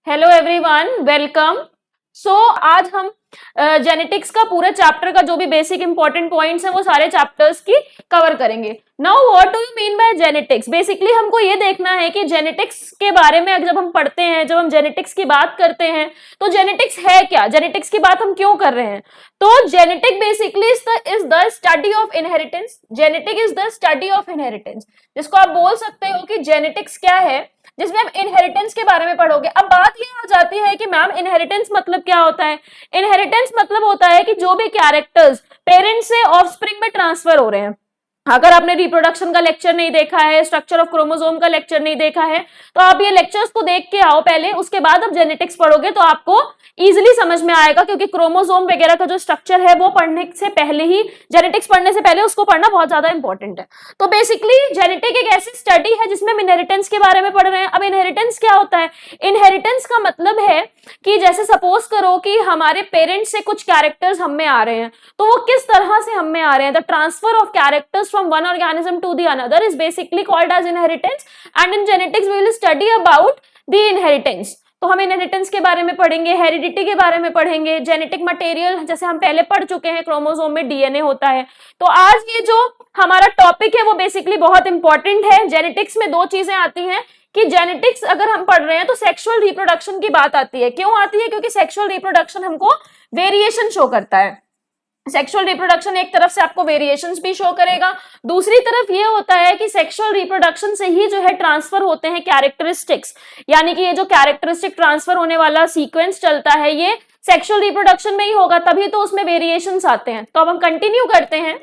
Hello everyone, welcome. आज हम genetics का पूरा चैप्टर का जो भी बेसिक इंपॉर्टेंट पॉइंट्स हैं वो सारे चैप्टर्स की कवर करेंगे। Now what do you mean by genetics? Basically हमको ये देखना है कि जेनेटिक्स के बारे में जब हम पढ़ते हैं, जब हम जेनेटिक्स की बात करते हैं तो जेनेटिक्स है क्या, जेनेटिक्स की बात हम क्यों कर रहे हैं। तो genetic basically is the study of inheritance. Genetic is the study of inheritance, जिसको आप बोल सकते हो कि जेनेटिक्स क्या है, जिसमें आप इनहेरिटेंस के बारे में पढ़ोगे। अब बात ये आ जाती है कि मैम इनहेरिटेंस मतलब क्या होता है। इनहेरिटेंस मतलब होता है कि जो भी कैरेक्टर्स पेरेंट्स से ऑफस्प्रिंग में ट्रांसफर हो रहे हैं। अगर आपने रिप्रोडक्शन का लेक्चर नहीं देखा है, स्ट्रक्चर ऑफ क्रोमोसोम का लेक्चर नहीं देखा है, तो आप ये लेक्चर्स को देख के आओ पहले, उसके बाद आप जेनेटिक्स पढ़ोगे तो आपको इजीली समझ में आएगा, क्योंकि क्रोमोसोम वगैरह का जो स्ट्रक्चर है वो पढ़ने से पहले ही, जेनेटिक्स पढ़ने से पहले उसको पढ़ना बहुत ज्यादा इंपॉर्टेंट है। तो बेसिकली जेनेटिक एक ऐसी स्टडी है जिसमें हम इनहेरिटेंस के बारे में पढ़ रहे हैं। अब इनहेरिटेंस क्या होता है? इनहेरिटेंस का मतलब है कि जैसे सपोज करो कि हमारे पेरेंट्स से कुछ कैरेक्टर्स हम में आ रहे हैं, तो वो किस तरह से हम में आ रहे हैं। The transfer of characters from one organism to the another is basically called as inheritance, and in genetics we will study about the inheritance। तो हम इनहेरिटेंस के बारे में पढ़ेंगे, हेरिडिटी के बारे में पढ़ेंगे, जेनेटिक मटेरियल जैसे हम पहले पढ़ चुके हैं, क्रोमोसोम में डीएनए होता है। तो आज ये जो हमारा टॉपिक है वो बेसिकली बहुत इंपॉर्टेंट है। जेनेटिक्स में दो चीजें आती हैं कि जेनेटिक्स अगर हम पढ़ रहे हैं तो सेक्सुअल रिप्रोडक्शन की बात आती है। क्यों आती है? क्योंकि सेक्सुअल रिप्रोडक्शन हमको वेरिएशन शो करता है। सेक्सुअल रिप्रोडक्शन एक तरफ से आपको वेरिएशंस भी शो करेगा, दूसरी तरफ ये होता है कि सेक्सुअल रिप्रोडक्शन से ही जो है ट्रांसफर होते हैं कैरेक्टरिस्टिक्स, यानी कि ये जो कैरेक्टरिस्टिक ट्रांसफर होने वाला सीक्वेंस चलता है ये सेक्सुअल रिप्रोडक्शन में ही होगा, तभी तो उसमें वेरिएशंस आते हैं। तो अब हम कंटिन्यू करते हैं।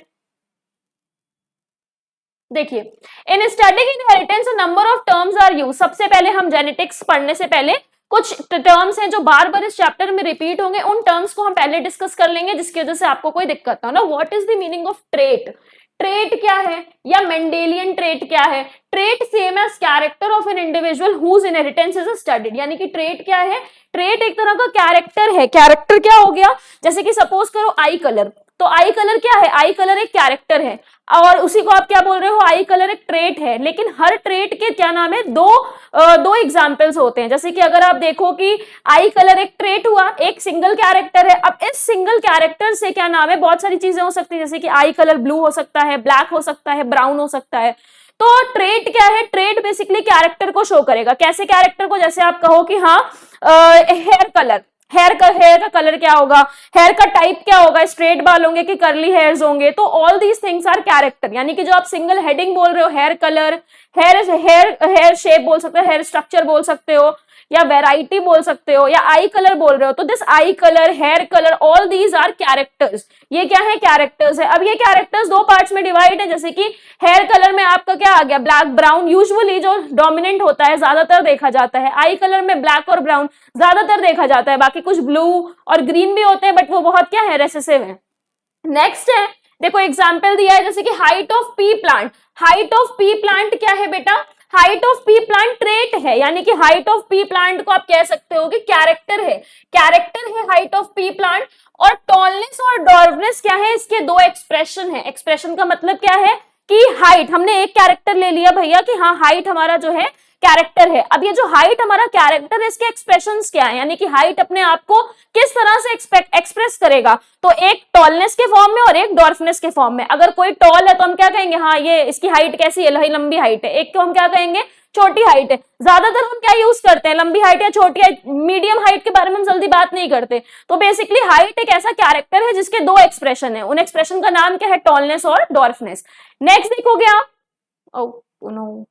देखिए, in studying inheritance a number of terms are used. सबसे पहले हम जेनेटिक्स पढ़ने से पहले कुछ टर्म्स हैं जो बार बार इस चैप्टर में रिपीट होंगे, उन टर्म्स को हम पहले डिस्कस कर लेंगे जिसकी वजह से आपको कोई दिक्कत ना हो। What is the meaning of trait? Trait क्या है या मेंडेलियन ट्रेट क्या है? Trait same as character of an individual whose inheritance is studied. यानी कि ट्रेट क्या है? ट्रेट एक तरह का कैरेक्टर है। कैरेक्टर क्या हो गया? जैसे कि सपोज करो आई कलर, तो आई कलर क्या है? आई कलर एक कैरेक्टर है, और उसी को आप क्या बोल रहे हो? आई कलर एक ट्रेट है। लेकिन हर ट्रेट के क्या नाम है? दो एग्जाम्पल्स होते हैं। जैसे कि अगर आप देखो कि आई कलर एक ट्रेट हुआ, एक सिंगल कैरेक्टर है। अब इस सिंगल कैरेक्टर से क्या नाम है? बहुत सारी चीजें हो सकती है, जैसे कि आई कलर ब्लू हो सकता है, ब्लैक हो सकता है, ब्राउन हो सकता है। तो ट्रेट क्या है? ट्रेट बेसिकली कैरेक्टर को शो करेगा। कैसे कैरेक्टर को? जैसे आप कहो कि हाँ हेयर कलर, हेयर का कलर क्या होगा, हेयर का टाइप क्या होगा, स्ट्रेट बाल होंगे कि करली हेयर्स होंगे। तो all these things are character. यानी कि जो आप सिंगल हेडिंग बोल रहे हो, हेयर कलर, हेयर शेप बोल सकते हो, हेयर स्ट्रक्चर बोल सकते हो, या वेराइटी बोल सकते हो, या आई कलर बोल रहे हो, तो this eye colour, hair colour, all these are characters. ये क्या है? कैरेक्टर्स है। अब ये कैरेक्टर्स दो पार्ट्स में डिवाइड है। जैसे कि हेयर कलर में आपका क्या आ गया? ब्लैक ब्राउन, यूजुअली जो डोमिनेंट होता है, ज्यादातर देखा जाता है। आई कलर में ब्लैक और ब्राउन ज्यादातर देखा जाता है, बाकी कुछ ब्लू और ग्रीन भी होते हैं, बट वो बहुत क्या है? रेसेसिव है। नेक्स्ट है, देखो एग्जाम्पल दिया है, जैसे कि height of pea plant. Height of pea plant क्या है बेटा? Height of pea plant trait है। यानी कि हाइट ऑफ पी प्लांट को आप कह सकते हो कि कैरेक्टर है। कैरेक्टर है हाइट ऑफ पी प्लांट। और टॉलनेस और डॉर्फनेस क्या है? इसके दो एक्सप्रेशन है। एक्सप्रेशन का मतलब क्या है कि हाइट, हमने एक कैरेक्टर ले लिया भैया कि हाँ हाइट हमारा जो है कैरेक्टर है। अब ये जो हाइट हमारा कैरेक्टर है, इसके एक्सप्रेशंस क्या है? यानी कि हाइट अपने आप को किस तरह से एक्सप्रेस करेगा? तो एक टॉलनेस के फॉर्म में और एक डॉर्फनेस के फॉर्म में। अगर कोई टॉल है तो हम क्या कहेंगे? हाँ ये इसकी हाइट कैसी है? लंबी हाइट है। एक को हम क्या कहेंगे? छोटी हाइट है। ज्यादातर हम क्या यूज करते हैं? लंबी हाइट या छोटी हाइट। मीडियम हाइट के बारे में हम जल्दी बात नहीं करते। तो बेसिकली हाइट एक ऐसा कैरेक्टर है जिसके दो एक्सप्रेशन है। उन एक्सप्रेशन का नाम क्या है? टॉलनेस और डॉर्फनेस। नेक्स्ट देखोगे आप, नो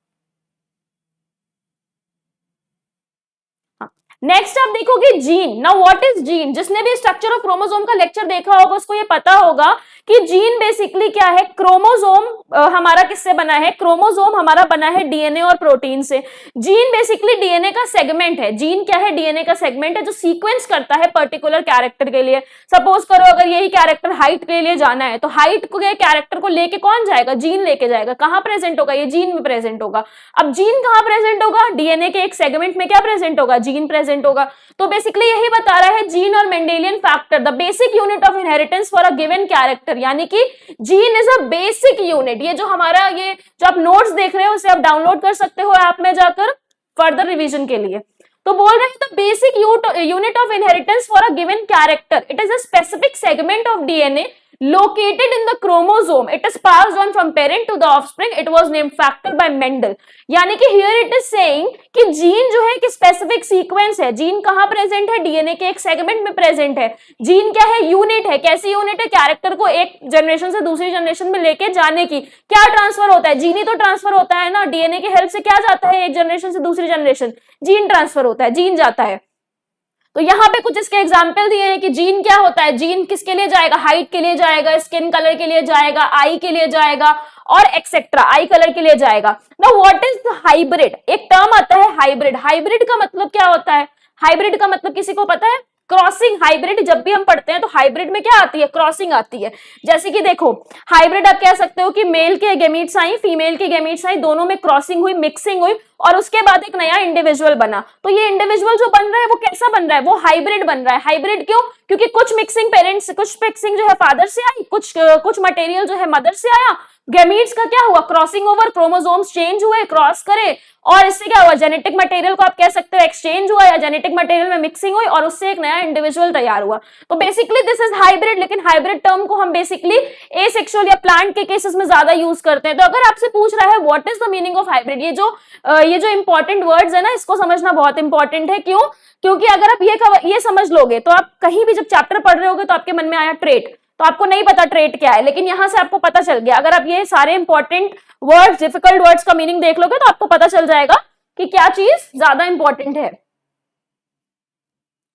नेक्स्ट आप देखोगे gene. Now what is gene? जिसने भी स्ट्रक्चर ऑफ क्रोमोसोम का लेक्चर देखा होगा उसको ये पता होगा कि जीन बेसिकली क्या है? क्रोमोसोम हमारा किससे बना है? क्रोमोसोम हमारा बना है डीएनए और प्रोटीन से। जीन बेसिकली डीएनए का सेगमेंट है। जीन क्या है? डीएनए का सेगमेंट है जो सीक्वेंस करता है पर्टिकुलर कैरेक्टर के लिए। सपोज करो अगर यही कैरेक्टर हाइट के लिए जाना है, तो हाइट के कैरेक्टर को लेके कौन जाएगा? जीन लेके जाएगा। कहां प्रेजेंट होगा? ये जीन में प्रेजेंट होगा। अब जीन कहां प्रेजेंट होगा? डीएनए के एक सेगमेंट में क्या प्रेजेंट होगा? जीन प्रेजेंट होगा। तो बेसिकली यही बता रहा है जीन और Mendelian factor, the basic unit of inheritance for a given character. यानी कि gene is a basic unit. ये जो हमारा ये जो आप नोट्स देख रहे हो उसे आप डाउनलोड कर सकते हो ऐप में जाकर फर्दर रिवीजन के लिए। तो तो बोल रहे हैं the basic unit of inheritance for a given character, it is a specific segment of DNA located in the chromosome, it is passed on from parent to the offspring, it was named factor by Mendel। यानी कि here it is saying कि gene जो है कि specific sequence है, gene कहाँ present है, DNA के एक सेगमेंट में प्रेजेंट है। जीन क्या है, यूनिट है, कैसी यूनिट है, कैरेक्टर को एक जनरेशन से दूसरी जनरेशन में लेके जाने की। क्या ट्रांसफर होता है, जीन ही तो ट्रांसफर होता है ना, डीएनए की हेल्प से क्या जाता है एक जनरेशन से दूसरी जनरेशन, जीन ट्रांसफर होता है, जीन जाता है। तो यहाँ पे कुछ इसके एग्जाम्पल दिए हैं कि जीन क्या होता है, जीन किसके लिए जाएगा, हाइट के लिए जाएगा, स्किन कलर के लिए जाएगा, आई के लिए जाएगा और एक्सेट्रा, आई कलर के लिए जाएगा। नाउ व्हाट इज हाइब्रिड, एक टर्म आता है हाइब्रिड। हाइब्रिड का मतलब क्या होता है, हाइब्रिड का मतलब किसी को पता है, क्रॉसिंग। हाइब्रिड जब भी हम पढ़ते हैं तो हाइब्रिड में क्या आती है, क्रॉसिंग आती है। जैसे कि देखो हाइब्रिड आप कह सकते हो कि मेल के गैमीट्स आई, फीमेल के गैमीट्स आई, दोनों में क्रॉसिंग हुई, मिक्सिंग हुई और उसके बाद एक नया इंडिविजुअल बना। तो ये इंडिविजुअल जो बन रहा है वो कैसा बन रहा है, वो हाइब्रिड बन रहा है। हाइब्रिड क्यों, क्योंकि कुछ मिक्सिंग पेरेंट्स, कुछ मिक्सिंग जो है फादर से आई, कुछ मटेरियल जो है मदर से आया, गैमीट्स का क्या हुआ, क्रॉसिंग ओवर, क्रोमोसोम्स चेंज हुए, क्रॉस करे और इससे क्या हुआ, जेनेटिक मटेरियल को आप कह सकते हो एक्सचेंज हुआ या जेनेटिक मटेरियल में मिक्सिंग हुई और उससे एक नया इंडिविजुअल तैयार हुआ। तो बेसिकली दिस इज हाइब्रिड। लेकिन हाइब्रिड टर्म को हम बेसिकली एसेक्सुअल या प्लांट के केसेस में ज्यादा यूज करते हैं। तो अगर आपसे पूछ रहा है what is the meaning of hybrid, ये जो इंपॉर्टेंट वर्ड्स है ना, इसको समझना बहुत इंपॉर्टेंट है। क्यों, क्योंकि अगर आप ये समझ लोगे तो आप कहीं भी जब चैप्टर पढ़ रहे होगे तो आपके मन में आया ट्रेट, तो आपको नहीं पता ट्रेट क्या है, लेकिन यहां से आपको पता चल गया। अगर आप ये सारे इंपॉर्टेंट वर्ड्स, डिफिकल्ट वर्ड्स का मीनिंग देख लोगे तो आपको पता चल जाएगा कि क्या चीज ज्यादा इंपॉर्टेंट है।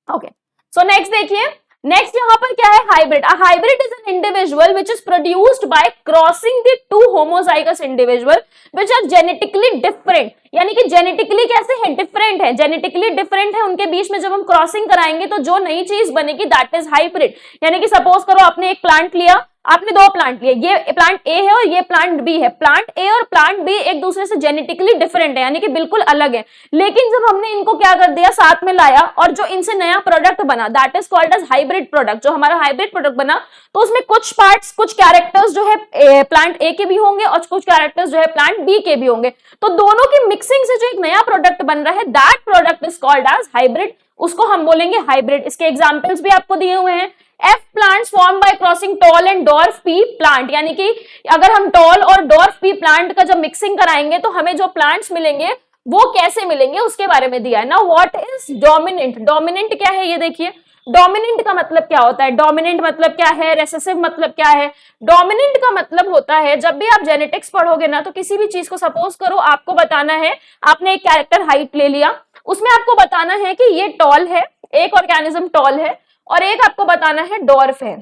ओके, सो नेक्स्ट देखिए, नेक्स्ट यहां पर क्या है, hybrid. A hybrid is an individual which is produced by crossing the two homozygous individual which are genetically different. यानी कि जेनेटिकली कैसे है, डिफरेंट है, जेनेटिकली डिफरेंट है, उनके बीच में जब हम क्रॉसिंग कराएंगे तो जो नई चीज बनेगी दैट इज हाइब्रिड। यानी कि सपोज करो आपने एक प्लांट लिया, आपने दो प्लांट लिए, ये प्लांट ए है और ये प्लांट बी है। प्लांट ए और प्लांट बी एक दूसरे से जेनेटिकली डिफरेंट है, यानी कि बिल्कुल अलग है, लेकिन जब हमने इनको क्या कर दिया, साथ में लाया और जो इनसे नया प्रोडक्ट बना that is called as hybrid product. जो हमारा हाइब्रिड प्रोडक्ट बना तो उसमें कुछ पार्ट्स, कुछ कैरेक्टर्स जो है प्लांट ए के भी होंगे और कुछ कैरेक्टर्स जो है प्लांट बी के भी होंगे। तो दोनों की मिक्सिंग से जो एक नया प्रोडक्ट बन रहा है that product is called as hybrid, उसको हम बोलेंगे हाइब्रिड। इसके एग्जांपल्स भी आपको दिए हुए हैं। F plants formed by crossing tall and dwarf pea plant, यानी कि अगर हम tall और dwarf pea plant का जब मिक्सिंग कराएंगे तो हमें जो प्लांट्स मिलेंगे वो कैसे मिलेंगे उसके बारे में दिया है ना। व्हाट इज डोमिनेंट, डोमिनेंट क्या है ये देखिए। डोमिनेंट का मतलब क्या होता है, डोमिनेंट मतलब क्या है, रेसेसिव मतलब क्या है। डोमिनेंट का मतलब होता है, जब भी आप जेनेटिक्स पढ़ोगे ना तो किसी भी चीज को सपोज करो आपको बताना है, आपने एक कैरेक्टर हाइट ले लिया, उसमें आपको बताना है कि ये टॉल है, एक ऑर्गेनिज्म टॉल है और एक आपको बताना है डॉर्फ है।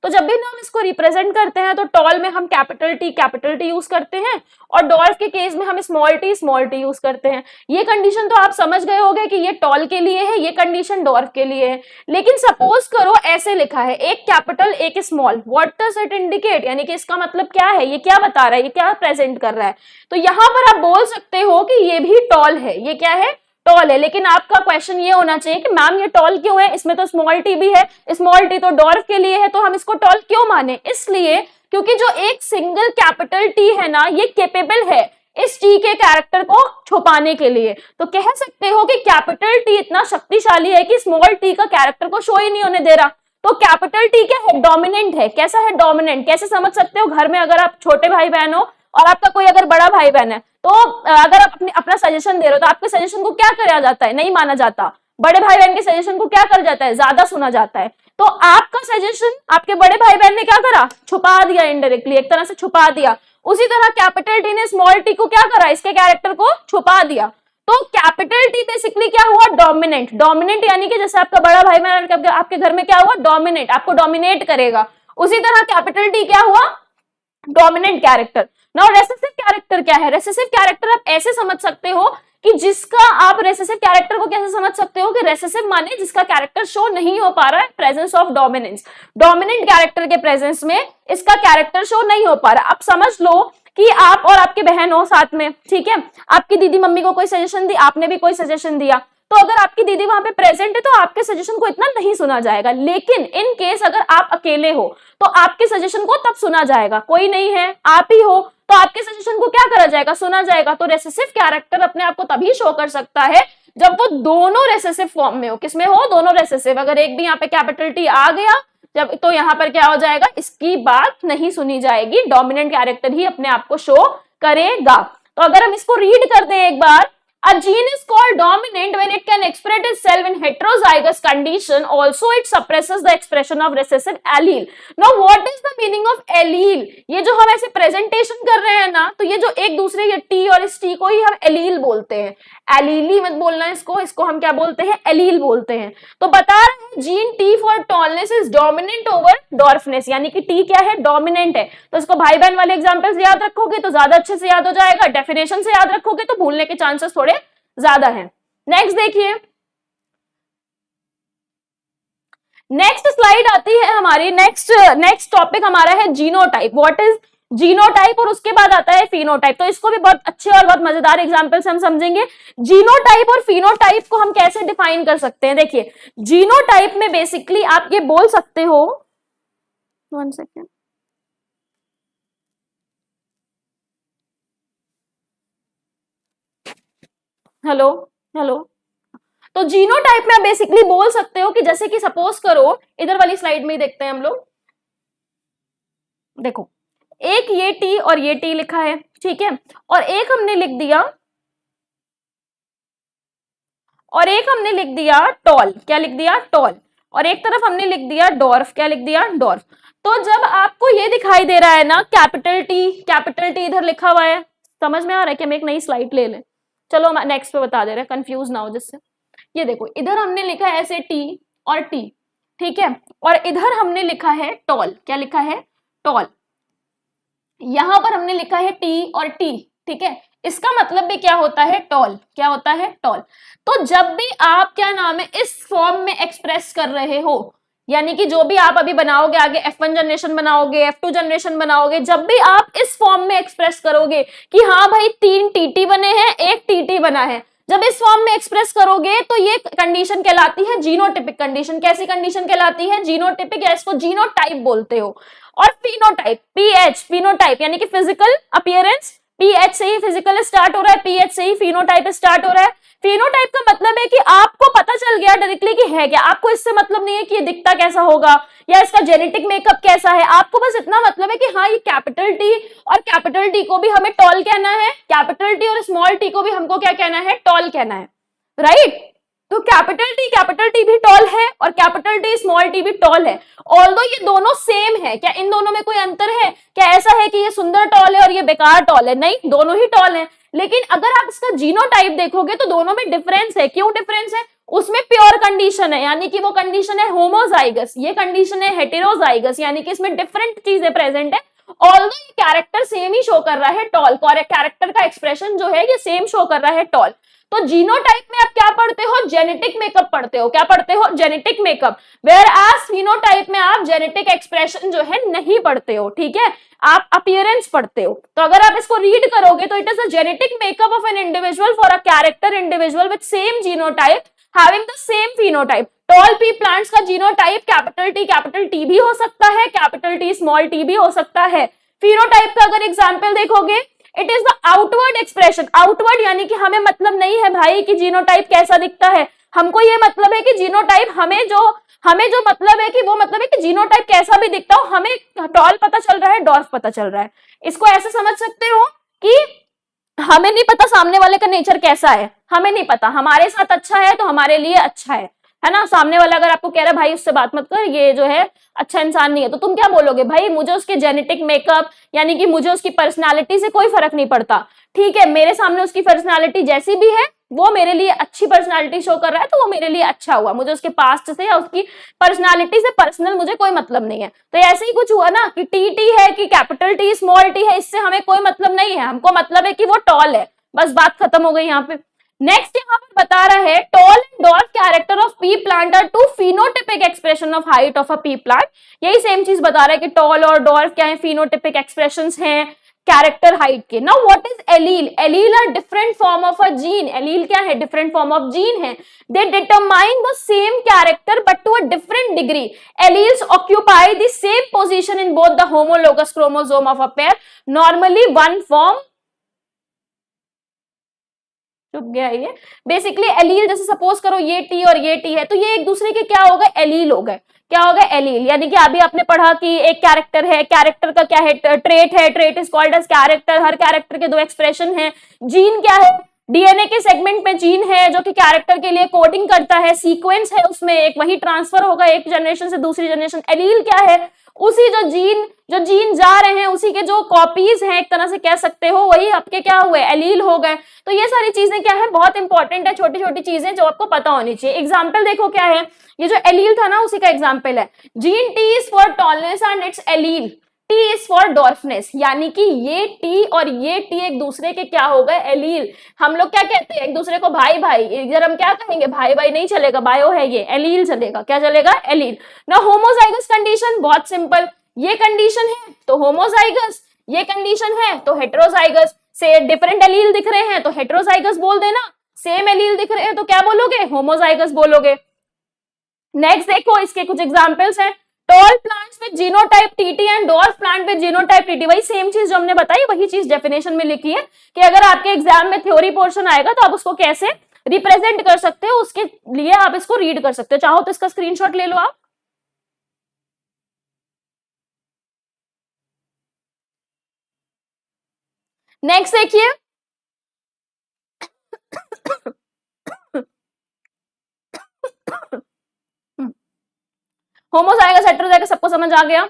तो जब भी हम इसको रिप्रेजेंट करते हैं तो टॉल में हम कैपिटल टी यूज करते हैं और डॉर्फ के केस में हम स्मॉल टी यूज करते हैं। ये कंडीशन तो आप समझ गए होंगे कि ये टॉल के लिए है, ये कंडीशन डॉर्फ के लिए है। लेकिन सपोज करो ऐसे लिखा है, एक कैपिटल एक small, what does it indicate, यानी कि इसका मतलब क्या है, ये क्या बता रहा है, ये क्या प्रेजेंट कर रहा है। तो यहां पर आप बोल सकते हो कि ये भी टॉल है, ये क्या है, टॉल है। लेकिन आपका क्वेश्चन ये होना चाहिए कि मैम ये टॉल क्यों है, इसमें तो स्मॉल टी भी है, स्मॉल टी तो डॉर्फ के लिए है, तो हम इसको टॉल क्यों माने। इसलिए क्योंकि जो एक सिंगल कैपिटल टी है ना, ये कैपेबल है इस टी के कैरेक्टर को छुपाने के लिए। तो कह सकते हो कि कैपिटल टी इतना शक्तिशाली है कि स्मॉल टी का कैरेक्टर को शो ही नहीं होने दे रहा। तो कैपिटल टी क्या है, डोमिनेंट है। कैसा है, डोमिनेंट। कैसे समझ सकते हो, घर में अगर आप छोटे भाई बहन हो और आपका कोई अगर बड़ा भाई बहन है तो अगर आप अपना सजेशन दे रहे हो तो आपके सजेशन को क्या किया जाता है, नहीं माना जाता। बड़े भाई बहन के सजेशन को क्या कर जाता है, ज्यादा सुना जाता है। तो आपका सजेशन आपके बड़े भाई बहन ने क्या करा, छुपा दिया, इनडायरेक्टली एक तरह से छुपा दिया। उसी तरह कैपिटल टी ने स्मॉल टी को क्या करा, इसके कैरेक्टर को छुपा दिया। तो कैपिटल टी बेसिकली क्या हुआ, डोमिनेंट। डोमिनेंट यानी कि जैसे आपका बड़ा भाई बहन आपके घर में क्या हुआ, डोमिनेट, आपको डोमिनेट करेगा। उसी तरह कैपिटल टी क्या हुआ, dominant character. Now recessive character क्या है, रेसेसिव कैरेक्टर आप ऐसे समझ सकते हो कि जिसका, आप रेसेसिव कैरेक्टर को कैसे समझ सकते हो कि रेसेसिव माने जिसका कैरेक्टर शो नहीं हो पा रहा है presence of dominance. Dominant character के प्रेजेंस में इसका कैरेक्टर शो नहीं हो पा रहा। आप समझ लो कि आप और आपके बहन हो साथ में, ठीक है, आपकी दीदी मम्मी को कोई सजेशन दी, आपने भी कोई सजेशन दिया, तो अगर आपकी दीदी वहां पे प्रेजेंट है तो आपके सजेशन को इतना नहीं सुना जाएगा। लेकिन इन केस अगर आप अकेले हो तो आपके सजेशन को तब सुना जाएगा, कोई नहीं है आप ही हो तो आपके सजेशन को क्या करा जाएगा, सुना जाएगा। तो रेसेसिव कैरेक्टर अपने आप को तभी शो कर सकता है जब वो दोनों रेसेसिव फॉर्म में हो, किसमें हो, दोनों रेसेसिव। अगर एक भी यहाँ पे कैपिटल टी आ गया जब, तो यहाँ पर क्या हो जाएगा, इसकी बात नहीं सुनी जाएगी, डोमिनेंट कैरेक्टर ही अपने आप को शो करेगा। तो अगर हम इसको रीड कर दें एक बार, a gene is called dominant when it can express itself in heterozygous condition. Also, it suppresses the expression of recessive allele. Now, what is the meaning of allele? ये जो हम ऐसे presentation कर रहे हैं ना, तो ये जो एक दूसरे, ये T और इस T को ही हम allele बोलते हैं। allele मत बोलना इसको, इसको हम क्या बोलते हैं, allele बोलते हैं। तो बता रहे हैं gene T for tallness is dominant over dwarfness, यानी कि T क्या है, dominant है। तो इसको भाई बहन वाले एग्जाम्पल्स याद रखोगे तो ज्यादा अच्छे से याद हो जाएगा, डेफिनेशन से याद रखोगे तो भूलने के चांसेस थोड़े ज्यादा है। नेक्स्ट देखिए, नेक्स्ट स्लाइड आती है हमारी, नेक्स्ट टॉपिक हमारा है जीनोटाइप। व्हाट इज जीनोटाइप, और उसके बाद आता है फिनोटाइप। तो इसको भी बहुत अच्छे और बहुत मजेदार एग्जांपल से हम समझेंगे। जीनोटाइप और फिनोटाइप को हम कैसे डिफाइन कर सकते हैं। देखिए, जीनोटाइप में बेसिकली आप ये बोल सकते हो, 1 सेकेंड, हेलो हेलो, तो जीनोटाइप में आप बेसिकली बोल सकते हो कि जैसे कि सपोज करो, इधर वाली स्लाइड में ही देखते हैं हम लोग। देखो, एक ये टी और ये टी लिखा है, ठीक है, और एक हमने लिख दिया टॉल। क्या लिख दिया, टॉल। और एक तरफ हमने लिख दिया डॉर्फ। क्या लिख दिया, डॉर्फ। तो जब आपको ये दिखाई दे रहा है ना, कैपिटल टी इधर लिखा हुआ है, समझ में आ रहा है कि हम एक नई स्लाइड ले लें। चलो हम नेक्स्ट पे बता दे रहे हैं, कंफ्यूज ना हो जिससे। ये देखो, इधर हमने लिखा है ऐसे टी और टी, ठीक है, और इधर हमने लिखा है टॉल। क्या लिखा है, टॉल। यहां पर हमने लिखा है टी और टी, ठीक है, इसका मतलब भी क्या होता है, टॉल। क्या होता है, टॉल। तो जब भी आप, क्या नाम है, इस फॉर्म में एक्सप्रेस कर रहे हो, यानी कि जो भी आप अभी बनाओगे, आगे F1 जनरेशन बनाओगे, F2 जनरेशन बनाओगे, जब भी आप इस फॉर्म में एक्सप्रेस करोगे कि हाँ भाई 3 टीटी बने हैं, 1 टीटी बना है, जब इस फॉर्म में एक्सप्रेस करोगे तो ये कंडीशन कहलाती है जीनोटिपिक कंडीशन। कैसी कंडीशन कहलाती है, जीनोटिपिक, या इसको जीनोटाइप बोलते हो। और फिनोटाइप, पीएच, फिनोटाइप यानी कि फिजिकल अपीयरेंस, पीएच से ही फिजिकल स्टार्ट हो रहा है, पीएच से ही फिनोटाइप स्टार्ट हो रहा है। फिनोटाइप का मतलब है कि आपको पता चल गया डायरेक्टली कि है क्या, आपको इससे मतलब नहीं है कि ये दिखता कैसा होगा या इसका जेनेटिक मेकअप कैसा है, आपको बस इतना मतलब है कि हाँ ये कैपिटल टी, और कैपिटल टी को भी हमें टॉल कहना है, कैपिटल टी और स्मॉल टी को भी हमको क्या कहना है, टॉल कहना है, राइट। तो कैपिटल टी भी टॉल है और कैपिटल टी स्मॉल टी भी टॉल है। ऑल्दो ये दोनों सेम है, क्या इन दोनों में कोई अंतर है, क्या ऐसा है कि ये सुंदर टॉल है और ये बेकार टॉल है, नहीं, दोनों ही टॉल है। लेकिन अगर आप इसका जीनोटाइप देखोगे तो दोनों में डिफरेंस है। क्यों डिफरेंस है, उसमें प्योर कंडीशन है, यानी कि वो कंडीशन है होमोजाइगस, ये कंडीशन है हेटेरोजाइगस, यानी कि इसमें डिफरेंट चीजें प्रेजेंट है। ऑल्दो ये कैरेक्टर सेम ही शो कर रहा है, टॉल, कैरेक्टर का एक्सप्रेशन जो है ये सेम शो कर रहा है, टॉल। तो जीनोटाइप में आप क्या पढ़ते हो, जेनेटिक मेकअप पढ़ते हो। क्या पढ़ते हो, genetic makeup. Whereas phenotype में आप जेनेटिक एक्सप्रेशन जो है नहीं पढ़ते हो, ठीक है, आप अपीयरेंस पढ़ते हो। तो अगर आप इसको रीड करोगे तो it is a genetic makeup of an individual for a character individual with same genotype having the same phenotype. Toll P plants का जीनोटाइप कैपिटल टी भी हो सकता है, कैपिटल टी स्मॉल टी भी हो सकता है। फिनोटाइप का अगर एग्जाम्पल देखोगे, it is the outward expression. Outward यानी कि हमें मतलब नहीं है भाई कि जीनोटाइप कैसा दिखता है, हमको ये मतलब है कि जीनोटाइप हमें जो मतलब है कि वो मतलब है कि जीनोटाइप कैसा भी दिखता हो, हमें टॉल पता चल रहा है, डॉर्फ पता चल रहा है। इसको ऐसे समझ सकते हो कि हमें नहीं पता सामने वाले का नेचर कैसा है, हमें नहीं पता, हमारे साथ अच्छा है तो हमारे लिए अच्छा है ना। सामने वाला अगर आपको कह रहा है भाई उससे बात मत कर, ये जो है अच्छा इंसान नहीं है, तो तुम क्या बोलोगे, भाई मुझे उसके जेनेटिक मेकअप यानी कि मुझे उसकी पर्सनालिटी से कोई फर्क नहीं पड़ता, ठीक है, मेरे सामने उसकी पर्सनालिटी जैसी भी है वो मेरे लिए अच्छी पर्सनालिटी शो कर रहा है तो वो मेरे लिए अच्छा हुआ, मुझे उसके पास्ट से या उसकी पर्सनालिटी से पर्सनल मुझे कोई मतलब नहीं है। तो ऐसे ही कुछ हुआ ना कि टी है कि कैपिटल टी स्मॉल टी है, इससे हमें कोई मतलब नहीं है, हमको मतलब है कि वो टॉल है, बस बात खत्म हो गई यहाँ पे। नेक्स्ट यहाँ पर बता रहा है tall and dwarf character of pea plant are two phenotypic expression of height of a pea plant. यही सेम चीज बता रहा है कि टॉल और डॉर्फ क्या है, फिनोटिपिक एक्सप्रेशंस हैं कैरेक्टर हाइट के। Now what is allele, allele are different form of a gene. Allele क्या है, डिफरेंट फॉर्म ऑफ जीन है। They determine the same character but to a different degree. Alleles occupy the same position in both the homologous chromosome of a pair, normally one form चुप गया ये। Basically allele, जैसे suppose करो ये T और ये T है, तो ये एक दूसरे के क्या हो गए, एलील हो गए। क्या होगा, एलील। यानी कि अभी आपने पढ़ा कि एक कैरेक्टर है, कैरेक्टर का क्या है, ट्रेट है, trait is called as character. हर कैरेक्टर के दो एक्सप्रेशन है। जीन क्या है, डीएनए के सेगमेंट में जीन है जो कि कैरेक्टर के लिए कोडिंग करता है, सीक्वेंस है उसमें, एक वही ट्रांसफर होगा एक जनरेशन से दूसरी जनरेशन। एलील क्या है, उसी जो जीन जा रहे हैं उसी के जो कॉपीज हैं, एक तरह से कह सकते हो, वही आपके क्या हुए, एलील हो गए। तो ये सारी चीजें क्या है, बहुत इंपॉर्टेंट है, छोटी छोटी चीजें जो आपको पता होनी चाहिए। एग्जाम्पल देखो क्या है, ये जो एलील था ना उसी का एग्जाम्पल है। Gene T is for tallness and it's allele T is for dwarfness. यानी कि ये टी और ये टी एक दूसरे के क्या हो गए, एलील। हम लोग क्या कहते हैं एक दूसरे को, भाई भाई, इधर हम क्या कहेंगे, भाई भाई नहीं चलेगा, बायो है ये, एलील चलेगा। क्या चलेगा, एलील। ना होमोजाइगस कंडीशन, बहुत सिंपल, ये कंडीशन है तो होमोजाइगस, ये कंडीशन है तो हेटेरोजाइगस। से डिफरेंट एलील दिख रहे हैं तो हेटेरोजाइगस बोल देना, सेम एलील दिख रहे हैं तो क्या बोलोगे, होमोजाइगस बोलोगे। नेक्स्ट देखो, इसके कुछ एग्जांपल्स हैं। Tall plants with genotype TT and dwarf plant with genotype TT. वही सेम चीज जो हमने बताई, वही चीज डेफिनेशन में लिखी है कि अगर आपके एग्जाम में थ्योरी पोर्शन आएगा तो आप उसको कैसे रिप्रेजेंट कर सकते हो, उसके लिए आप इसको रीड कर सकते हो। चाहो तो इसका स्क्रीनशॉट ले लो आप। नेक्स्ट देखिए, होमोजाइगस हेटेरोजाइगस सबको समझ आ गया।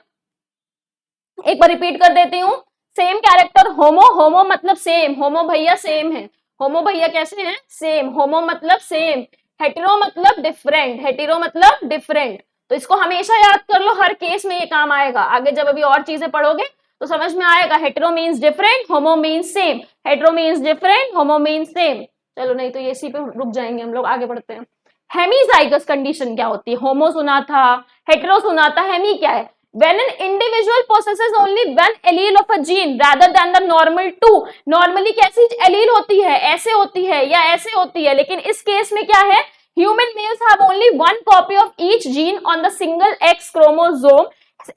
एक बार रिपीट कर देती हूँ। सेम कैरेक्टर होमो, होमो मतलब सेम, होमो भैया सेम है, होमो भैया कैसे हैं, सेम, होमो मतलब सेम। हेटेरो मतलब डिफरेंट, हेटेरो मतलब डिफरेंट। तो इसको हमेशा याद कर लो, हर केस में ये काम आएगा। आगे जब अभी और चीजें पढ़ोगे तो समझ में आएगा। हेटेरो मीन्स डिफरेंट, होमो means same, hetero means different, होमो मीन्स सेम। चलो नहीं तो ये इसी पे रुक जाएंगे हम लोग, आगे बढ़ते हैं। हेमीजाइगस कंडीशन क्या होती है, होमो सुना था, हेटेरो सुना था, हेमी क्या है, when an individual possesses only one allele of a gene rather than the normal two। normally कैसी allele होती है, ऐसे होती है या ऐसे होती है, लेकिन इस केस में क्या है, human males have only one copy of each gene on the single X chromosome,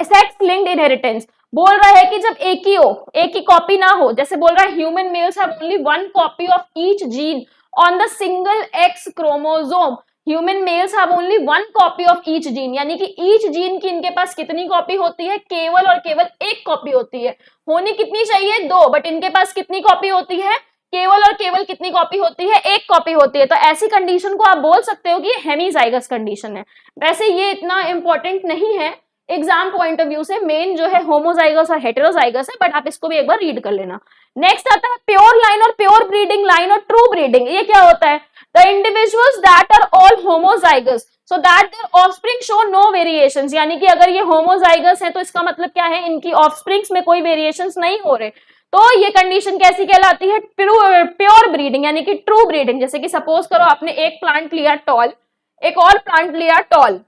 sex linked inheritance। बोल रहा है कि जब एक ही हो, एक ही कॉपी ना हो, जैसे बोल रहा है human mails have only one copy of each gene on the single x chromosome. Human mails have only one copy of each gene, यानी कि ईच जीन की इनके पास कितनी कॉपी होती है, केवल और केवल एक कॉपी होती है। होनी कितनी चाहिए, दो, बट इनके पास कितनी कॉपी होती है, केवल और केवल कितनी कॉपी होती है, एक कॉपी होती है। तो ऐसी कंडीशन को आप बोल सकते हो कि ये हेमीजाइगस कंडीशन है। वैसे ये इतना इंपॉर्टेंट नहीं है एग्जाम पॉइंट ऑफ व्यू से, मेन जो है होमोजाइगस और हेटेरोजाइगस है, बट आप इसको भी एक बार रीड कर लेना। नेक्स्ट आता है प्योर लाइन और प्योर ब्रीडिंग लाइन और ट्रू ब्रीडिंग। ये क्या होता है, the individuals that are all homozygous so that their offspring show no variations. यानी कि अगर ये होमोजाइगस है तो इसका मतलब क्या है, इनकी ऑफस्प्रिंग्स में कोई वेरिएशंस नहीं हो रहे। तो ये कंडीशन कैसी कहलाती है, प्योर ब्रीडिंग यानी कि ट्रू ब्रीडिंग। जैसे कि सपोज करो आपने एक प्लांट लिया टॉल, एक और प्लांट लिया टॉल,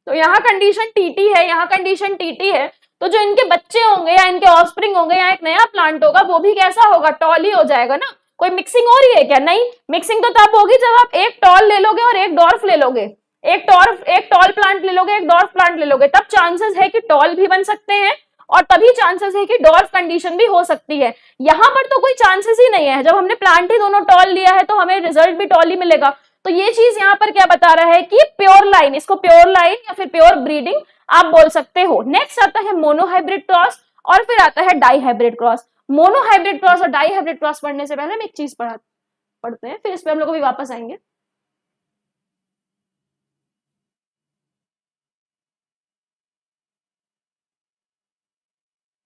तो यहाँ कंडीशन टीटी है, यहाँ कंडीशन टीटी है, तो जो इनके बच्चे होंगे या इनके ऑफस्प्रिंग होंगे या एक नया प्लांट होगा वो भी कैसा होगा, टॉल ही हो जाएगा ना। कोई मिक्सिंग हो रही है क्या, नहीं। मिक्सिंग तो तब होगी जब आप एक टॉल ले लोगे और एक डॉर्फ ले लोगे, एक टॉल प्लांट ले लोगे, एक डॉर्फ प्लांट ले लोगे, तब चांसेस है कि टॉल भी बन सकते हैं और तभी चांसेस है कि डॉर्फ कंडीशन भी हो सकती है। यहाँ पर तो कोई चांसेस ही नहीं है, जब हमने प्लांट ही दोनों टॉल लिया है तो हमें रिजल्ट भी टॉल ही मिलेगा। तो ये चीज यहाँ पर क्या बता रहा है कि प्योर लाइन, इसको प्योर लाइन या फिर प्योर ब्रीडिंग आप बोल सकते हो। नेक्स्ट आता है मोनोहाइब्रिड क्रॉस और फिर आता है डाईहाइब्रिड क्रॉस। मोनोहाइब्रिड क्रॉस और डाईहाइब्रिड क्रॉस पढ़ने से पहले हम एक चीज पढ़ते हैं, फिर इस पे हम लोग भी वापस आएंगे।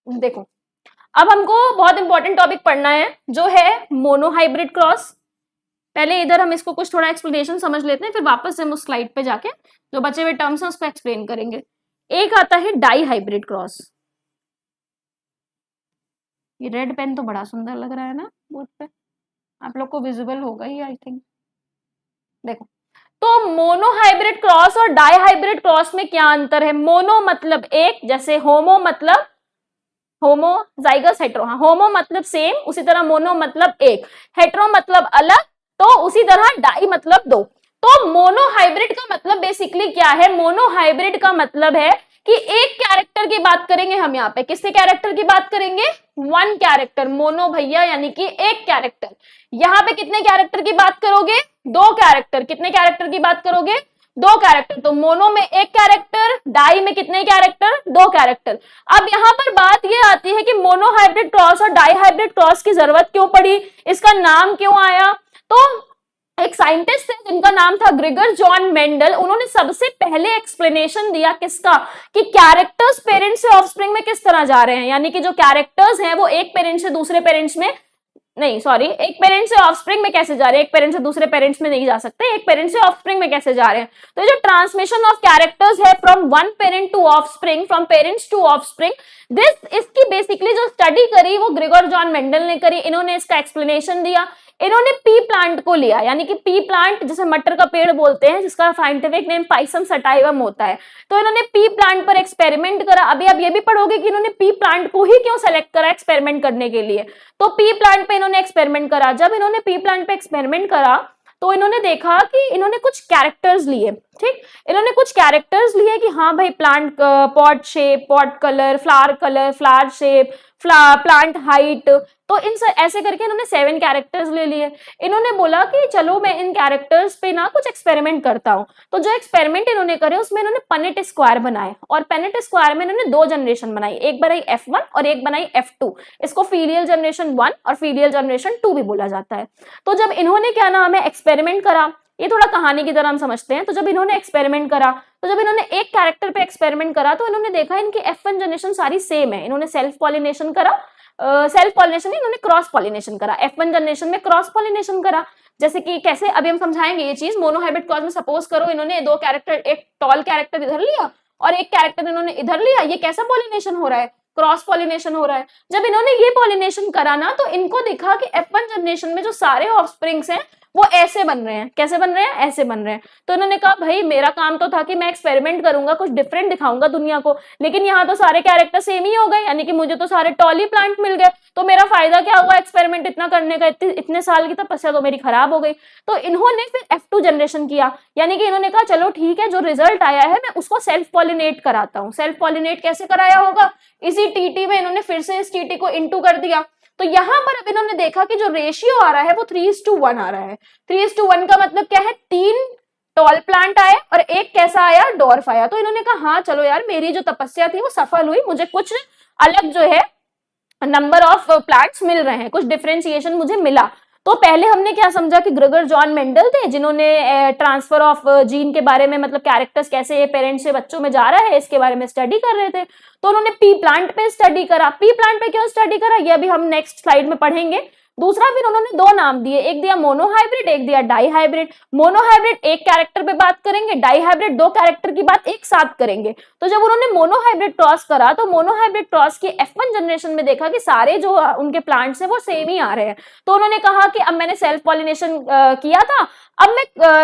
देखो अब हमको बहुत इंपॉर्टेंट टॉपिक पढ़ना है जो है मोनोहाइब्रिड क्रॉस। पहले इधर हम इसको कुछ थोड़ा एक्सप्लेनेशन समझ लेते हैं, फिर वापस से हम उस स्लाइड पे जाके जो बचे हुए टर्म्स हैं उसको एक्सप्लेन करेंगे। एक आता है डाईहाइब्रिड क्रॉस। ये रेड पेन तो बड़ा सुंदर लग रहा है ना बोर्ड पे, आप लोग को विजिबल होगा ही आई थिंक। देखो तो मोनोहाइब्रिड क्रॉस और डाईहाइब्रिड क्रॉस में क्या अंतर है। मोनो मतलब एक, जैसे होमो मतलब होमोजाइगस हेटेरो, हाँ होमो मतलब सेम, उसी तरह मोनो मतलब एक, हेटेरो मतलब अलग, तो उसी तरह डाई मतलब दो। तो मोनोहाइब्रिड का मतलब बेसिकली क्या है, मोनोहाइब्रिड का मतलब है कि एक कैरेक्टर की बात करेंगे हम यहाँ पे, किसके कैरेक्टर की बात करेंगे, वन कैरेक्टर, मोनो भैया, यानी कि एक कैरेक्टर। यहाँ पे कितने कैरेक्टर की बात करोगे, दो कैरेक्टर, कितने कैरेक्टर की बात करोगे, दो कैरेक्टर। तो मोनो में एक कैरेक्टर, डाई में कितने कैरेक्टर, दो कैरेक्टर। अब यहाँ पर बात ये आती है कि मोनो हाइब्रिड क्रॉस और डाई हाइब्रिड क्रॉस की जरूरत क्यों पड़ी, इसका नाम क्यों आया। तो एक साइंटिस्ट है जिनका नाम था ग्रेगर जॉन मेंडल, उन्होंने सबसे पहले एक्सप्लेनेशन दिया किसका, कि कैरेक्टर्स पेरेंट्स से ऑफस्प्रिंग में किस तरह जा रहे हैं, यानी कि जो कैरेक्टर्स हैं वो एक पेरेंट से दूसरे पेरेंट्स में, नहीं सॉरी, एक पेरेंट से ऑफस्प्रिंग में कैसे जा रहे हैं, एक पेरेंट से दूसरे पेरेंट्स में नहीं जा सकते, एक पेरेंट से ऑफस्प्रिंग में कैसे जा रहे हैं। तो जो ट्रांसमिशन ऑफ कैरेक्टर्स है from one parent to offspring, from parents to offspring, इसकी बेसिकली जो स्टडी करी वो ग्रेगर जॉन मेंडल ने करी। इन्होंने इसका एक्सप्लेनेशन दिया। इन्होंने पी प्लांट को लिया, यानी कि पी प्लांट जिसे मटर का पेड़ बोलते हैं, जिसका साइंटिफिक नेम पाइसम सटाइवम होता है। तो इन्होंने पी प्लांट पर एक्सपेरिमेंट करा। अभी आप ये भी पढ़ोगे कि इन्होंने पी प्लांट को ही क्यों सेलेक्ट करा एक्सपेरिमेंट करने के लिए। तो पी प्लांट पे इन्होंने एक्सपेरिमेंट करा। जब इन्होंने पी प्लांट पे एक्सपेरिमेंट करा तो इन्होंने देखा कि इन्होंने कुछ कैरेक्टर्स लिए, ठीक, इन्होंने कुछ कैरेक्टर्स लिए कि हाँ भाई plant pot shape, pod colour, flower shape, plant height, तो इन ऐसे करके इन्होंने 7 कैरेक्टर्स ले लिए। इन्होंने बोला कि चलो मैं इन कैरेक्टर्स पे ना कुछ एक्सपेरिमेंट करता हूँ। तो जो एक्सपेरिमेंट इन्होंने करे उसमें इन्होंने पनेट स्क्वायर बनाए, और पनेट स्क्वायर में इन्होंने 2 जनरेशन बनाई, एक बनाई F1 और एक बनाई F2। इसको फीलियल जनरेशन 1 और फीलियल जनरेशन 2 भी बोला जाता है। तो जब इन्होंने क्या नाम है एक्सपेरिमेंट करा, ये थोड़ा कहानी की तरह हम समझते हैं। तो जब इन्होंने एक्सपेरिमेंट करा, तो जब इन्होंने एक कैरेक्टर पे एक्सपेरिमेंट करा तो इन्होंने देखा इनकी F1 जनरेशन सारी सेम है। इन्होंने सेल्फ पॉलिनेशन करा, सेल्फ पॉलिनेशन नहीं, इन्होंने क्रॉस पॉलिनेशन करा। F1 जनरेशन में क्रॉस पॉलिनेशन करा, जैसे कि कैसे अभी हम समझाएंगे ये चीज। मोनोहाइब्रिड क्रॉस में सपोज करो इन्होंने 2 कैरेक्टर, एक टॉल कैरेक्टर इधर लिया और एक कैरेक्टर इन्होंने इधर लिया, ये कैसा पॉलिनेशन हो रहा है, क्रॉस पॉलिनेशन हो रहा है। जब इन्होंने ये पॉलिनेशन करा ना तो इनको दिखा कि F1 जनरेशन में जो सारे ऑफस्प्रिंग्स हैं वो ऐसे बन रहे हैं। कैसे बन रहे हैं, ऐसे बन रहे हैं। तो इन्होंने कहा भाई मेरा काम तो था कि मैं एक्सपेरिमेंट करूंगा, कुछ डिफरेंट दिखाऊंगा दुनिया को, लेकिन यहाँ तो सारे कैरेक्टर सेम ही हो गए, यानी कि मुझे तो सारे टॉली प्लांट मिल गए, तो मेरा फायदा क्या हुआ एक्सपेरिमेंट इतना करने का, इतने साल की तपस्या तो मेरी खराब हो गई। तो इन्होंने फिर F2 जनरेशन किया, यानी कि इन्होंने कहा चलो ठीक है, जो रिजल्ट आया है मैं उसको सेल्फ पॉलिनेट कराता हूँ। सेल्फ पॉलिनेट कैसे कराया होगा, इसी टीटी में इन्होंने फिर से इस टीटी को इंटू कर दिया। तो यहां पर अब इन्होंने देखा कि जो रेशियो आ रहा है वो 3:1 आ रहा है। 3:1 का मतलब क्या है, 3 टॉल प्लांट आए और एक कैसा आया, डॉर्फ आया। तो इन्होंने कहा हाँ चलो यार मेरी जो तपस्या थी वो सफल हुई, मुझे कुछ अलग जो है नंबर ऑफ प्लांट्स मिल रहे हैं, कुछ डिफरेंशिएशन मुझे मिला। तो पहले हमने क्या समझा कि ग्रेगर जॉन मेंडल थे जिन्होंने ट्रांसफर ऑफ जीन के बारे में, मतलब कैरेक्टर्स कैसे पेरेंट्स से बच्चों में जा रहा है इसके बारे में स्टडी कर रहे थे। तो उन्होंने पी प्लांट पे स्टडी करा। पी प्लांट पे क्यों स्टडी करा ये अभी हम नेक्स्ट स्लाइड में पढ़ेंगे। दूसरा फिर उन्होंने 2 नाम दिए, एक दिया मोनोहाइब्रिड, एक दिया डाई हाइब्रिड। मोनोहाइब्रिड एक कैरेक्टर पे बात करेंगे, डाई हाइब्रिड 2 कैरेक्टर की बात एक साथ करेंगे। तो जब उन्होंने मोनोहाइब्रिड क्रॉस करा तो मोनोहाइब्रिड क्रॉस की F1 जनरेशन में देखा कि सारे जो उनके प्लांट्स हैं वो सेम ही आ रहे हैं। तो उन्होंने कहा कि अब मैंने सेल्फ पॉलिनेशन किया था, अब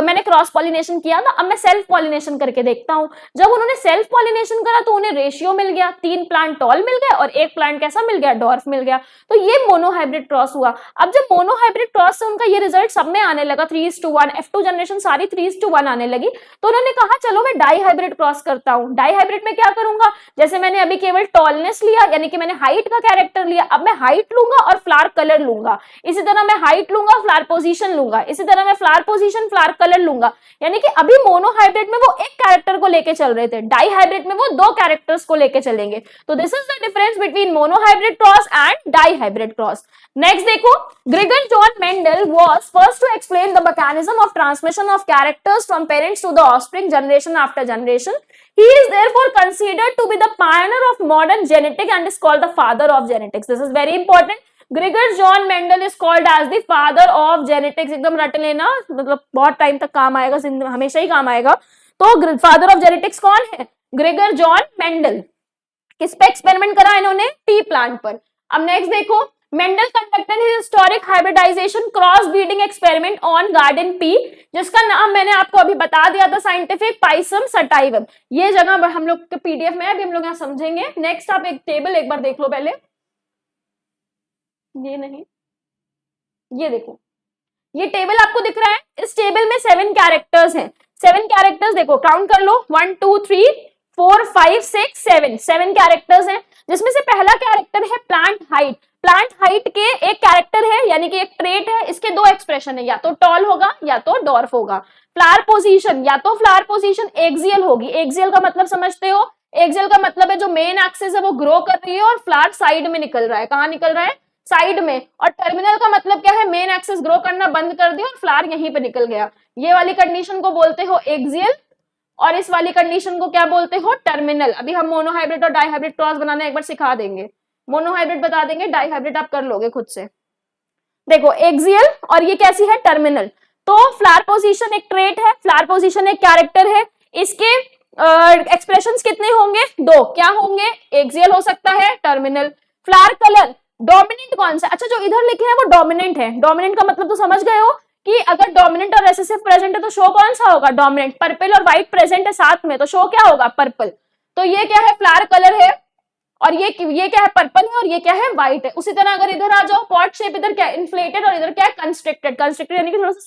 मैंने क्रॉस पॉलिनेशन किया था, अब मैं सेल्फ पॉलिनेशन करके देखता हूं। जब उन्होंने सेल्फ पॉलिनेशन करा तो उन्हें रेशियो मिल गया, 3 प्लांट टॉल मिल गए और एक प्लांट कैसा मिल गया, डॉर्फ मिल गया। तो ये मोनोहाइब्रिड क्रॉस हुआ। अब जब मोनोहाइब्रिड क्रॉस से उनका ये रिजल्ट सब में आने लगा 3:1, F2 जनरेशन सारी 3:1 आने लगी, तो उन्होंने कहा चलो मैं डाई हाइब्रिड क्रॉस करता हूं। डाई हाइब्रिड में क्या करूंगा, जैसे मैंने अभी केवल टॉलनेस लिया, यानी कि मैंने हाइट का कैरेक्टर लिया, अब मैं हाइट लूंगा और फ्लावर कलर लूंगा। इसी तरह मैं हाइट लूंगा, फ्लावर पोजीशन लूंगा, इसी तरह मैं फ्लावर पोजीशन, फ्लावर कलर लूंगा। यानी कि अभी मोनोहाइब्रिड में वो एक कैरेक्टर को लेके चल रहे थे, डाई हाइब्रिड में वो 2 कैरेक्टर्स को लेके चलेंगे। तो this is the difference between monohybrid cross and dihybrid cross. Next देखो, Gregor John Mendel was first to explain the mechanism of transmission of characters from parents to the offspring generation after generation. He is therefore considered to be the pioneer of modern genetics and is called the father of genetics. This is very important. Gregor John Mendel is called as the father of genetics. एकदम रट लेना, मतलब बहुत time तक काम आएगा, हमेशा ही काम आएगा। तो फादर ऑफ जेनेटिक्स कौन है, ग्रेगर जॉन मेंडल। किस पे एक्सपेरिमेंट करा इन्होंने, पी प्लांट पर। अब नेक्स्ट देखो, Mendel conducted his historic hybridization cross breeding experiment on garden pea, जिसका नाम मैंने आपको अभी बता दिया था, साइंटिफिक पाइसम सटाइवम। ये जगह हम लोग के पीडीएफ में अभी हम लोग यहाँ समझेंगे। नेक्स्ट आप एक टेबल एक बार देख लो पहले, ये नहीं, ये देखो, ये टेबल आपको दिख रहा है। इस टेबल में 7 कैरेक्टर्स हैं। 7 कैरेक्टर्स देखो, काउंट कर लो, 1 2 3 4 5 6 7 7 कैरेक्टर्स हैं, जिसमें से पहला कैरेक्टर है प्लांट हाइट। प्लांट हाइट के एक कैरेक्टर है यानी कि एक ट्रेट है, इसके दो एक्सप्रेशन है, या तो टॉल होगा या तो डॉर्फ होगा। फ्लावर पोजीशन, या तो फ्लावर पोजीशन एक्सियल होगी। एक्सियल का मतलब समझते हो, एक्सियल का मतलब है जो मेन एक्सिस है वो ग्रो कर रही है और फ्लावर साइड में निकल रहा है। कहाँ निकल रहा है? साइड में। और टर्मिनल का मतलब क्या है? मेन एक्सिस ग्रो करना बंद कर दिया और फ्लावर यहीं पे निकल गया। ये वाली कंडीशन को बोलते हो एक्सियल और इस वाली कंडीशन को क्या बोलते हो? टर्मिनल। अभी हम मोनोहाइब्रिड और डाइहाइब्रिड क्रॉस बनाना एक बार सिखा देंगे। मोनोहाइब्रिड बता देंगे, डाइहाइब्रिड आप कर लोगे खुद से। देखो एक्सियल और ये कैसी है? टर्मिनल। तो फ्लावर पोजीशन एक ट्रेट है, फ्लावर पोजीशन एक कैरेक्टर है, इसके एक्सप्रेशंस कितने होंगे? दो। क्या होंगे? एक्सियल हो सकता है, टर्मिनल। फ्लावर कलर डोमिनेंट कौन सा? अच्छा जो इधर लिखे हैं वो डोमिनेंट है। डोमिनेंट का मतलब तो समझ गए हो कि अगर डोमिनेंट और रेसेसिव प्रेजेंट है तो शो कौन सा होगा? डोमिनेंट। पर्पल और व्हाइट प्रेजेंट है साथ में तो शो क्या होगा? पर्पल। तो ये क्या है? फ्लावर कलर है और ये क्या है? पर्पल है और ये क्या है? व्हाइट है। उसी तरह अगर इधर आ जाओ, पॉट शेप इधर क्या है? इन्फ्लेटेड और इधर क्या है? कंस्ट्रिक्टेड। कंस्ट्रिक्टेड यानी कि थोड़ा सा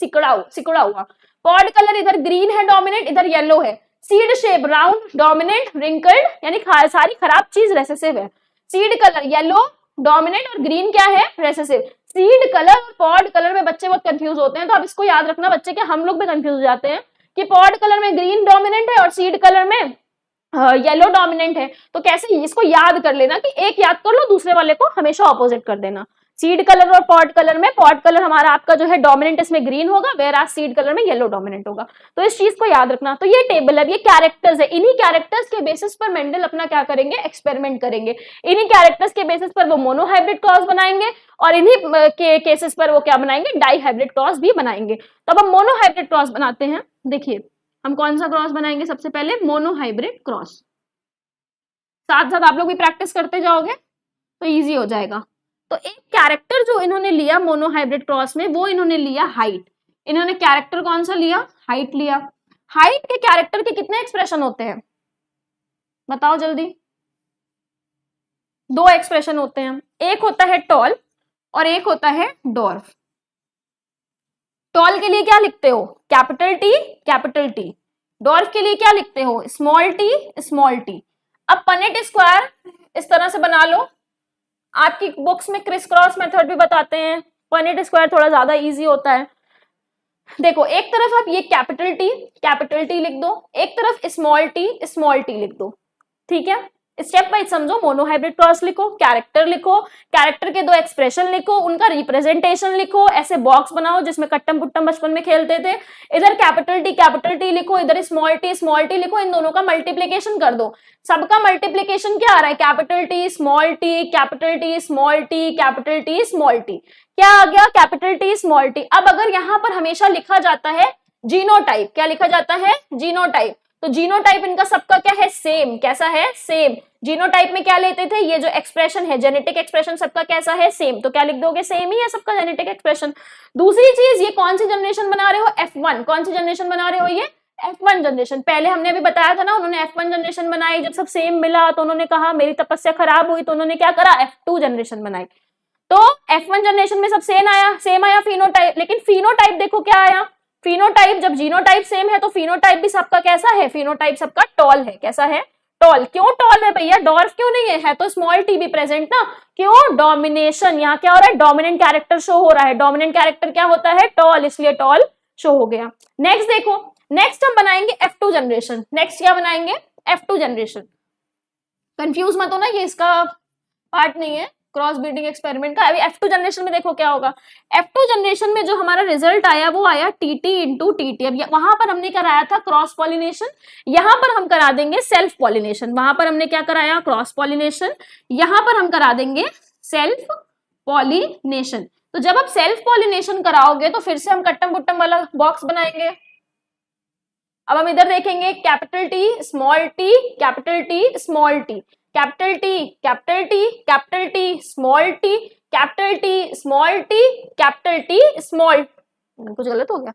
सिकुड़ा हुआ। पॉड कलर इधर ग्रीन है डोमिनेंट, इधर येलो है। Seed shape round dominant, wrinkled यानी सारी खराब चीज रेसेसिव है। सीड कलर येलो डोमिनेंट और ग्रीन क्या है? रेसेसिव। सीड कलर और पॉड कलर में बच्चे बहुत कंफ्यूज होते हैं, तो अब इसको याद रखना बच्चे, के हम लोग भी कंफ्यूज हो जाते हैं कि पॉड कलर में ग्रीन डोमिनेंट है और सीड कलर में येलो डोमिनेंट है। तो कैसे इसको याद कर लेना कि एक याद कर लो, दूसरे वाले को हमेशा ऑपोजिट कर देना। सीड कलर और पॉड कलर में पॉड कलर हमारा आपका जो है डोमिनेंट इसमें ग्रीन होगा, वेयरएज सीड कलर में येलो डोमिनेंट होगा। तो इस चीज को याद रखना। तो ये टेबल है, ये कैरेक्टर्स है, इन्हीं कैरेक्टर्स के बेसिस पर मेंडल अपना क्या करेंगे? एक्सपेरिमेंट करेंगे। इन्हीं कैरेक्टर्स के बेसिस पर वो मोनोहाइब्रिड क्रॉस बनाएंगे और इन्हीं के केसेस पर वो क्या बनाएंगे? डाइहाइब्रिड क्रॉस भी बनाएंगे। तो अब हम मोनोहाइब्रिड क्रॉस बनाते हैं। देखिए हम कौन सा क्रॉस बनाएंगे? सबसे पहले मोनोहाइब्रिड क्रॉस। साथ साथ आप लोग भी प्रैक्टिस करते जाओगे तो इजी हो जाएगा। तो एक कैरेक्टर जो इन्होंने लिया मोनोहाइब्रिड क्रॉस में, वो इन्होंने लिया हाइट। इन्होंने कैरेक्टर कौन सा लिया? हाइट लिया। हाइट के कैरेक्टर के कितने एक्सप्रेशन होते हैं? बताओ जल्दी। दो एक्सप्रेशन होते हैं, एक होता है टॉल और एक होता है डॉर्फ। टॉल के लिए क्या लिखते हो? Capital T capital T. Dwarf के लिए क्या लिखते हो? Small T small T. अब पनेट स्क्वायर इस तरह से बना लो। आपकी बुक्स में क्रिस क्रॉस मेथड भी बताते हैं, पनेट स्क्वायर थोड़ा ज्यादा इजी होता है। देखो एक तरफ आप ये कैपिटल टी लिख दो, एक तरफ स्मॉल टी लिख दो। ठीक है, स्टेप वाइज समझो। मोनोहाइब्रिड क्रॉस लिखो, कैरेक्टर के दो एक्सप्रेशन लिखो, उनका रिप्रेजेंटेशन लिखो, ऐसे बॉक्स बनाओ जिसमें कट्टम पुट्टम बचपन में खेलते थे। इधर कैपिटल टी लिखो, इधर स्मॉल टी लिखो, इन दोनों का मल्टीप्लीकेशन कर दो। सबका मल्टीप्लीकेशन क्या आ रहा है? Capital T small T, capital T small T, capital T small T. क्या आ गया? Capital T small T. अब अगर यहाँ पर हमेशा लिखा जाता है जीनोटाइप, क्या लिखा जाता है? जीनोटाइप। तो जीनोटाइप इनका सबका क्या है? सेम। कैसा है? सेम। जीनोटाइप में क्या लेते थे? ये जो एक्सप्रेशन है, जेनेटिक एक्सप्रेशन सबका कैसा है? सेम। तो क्या लिख दोगे? सेम ही है सबका जेनेटिक एक्सप्रेशन। दूसरी चीज, ये कौन सी जनरेशन बना रहे हो? F1। कौन सी जनरेशन बना रहे हो? ये F1 जनरेशन। पहले हमने अभी बताया था ना, उन्होंने F1 जनरेशन बनाई। जब सब सेम मिला तो उन्होंने कहा मेरी तपस्या खराब हुई, तो उन्होंने क्या करा? F2 जनरेशन बनाई। तो F1 जनरेशन में सब सेम आया फिनोटाइप। लेकिन फिनोटाइप देखो क्या आया? फिनोटाइप, जब जीनोटाइप सेम है तो फिनोटाइप भी सबका कैसा है? फिनोटाइप सबका टॉल है। कैसा है? टॉल। क्यों टॉल है भैया? डॉर्फ क्यों नहीं है? तो स्मॉल टी भी प्रेजेंट ना। क्यों? डोमिनेशन। यहाँ क्या हो रहा है? डोमिनेंट कैरेक्टर शो हो रहा है। डोमिनेंट कैरेक्टर क्या होता है? टॉल, इसलिए टॉल शो हो गया। नेक्स्ट देखो, नेक्स्ट हम बनाएंगे F2 जनरेशन। नेक्स्ट क्या बनाएंगे? F2 generation. कंफ्यूज मत हो ना, ये इसका पार्ट नहीं है क्रॉस ब्रीडिंग एक्सपेरिमेंट का। अभी F2 जनरेशन में देखो क्या होगा। F2 जनरेशन में जो हमारा रिजल्ट आया वो आया TT इंटू TT। अब वहां पर हमने कराया था क्रॉस पॉलिनेशन, यहाँ पर हम करा देंगे सेल्फ पॉलिनेशन। वहां पर हमने क्या कराया? Cross pollination. यहाँ पर हम करा देंगे सेल्फ पॉलिनेशन। तो जब आप सेल्फ पॉलिनेशन कराओगे तो फिर से हम कट्टम बुट्टम वाला बॉक्स बनाएंगे। अब हम इधर देखेंगे capital T small T, capital T small T, capital T capital T capital T small T, capital T small T capital T small. कुछ गलत हो गया?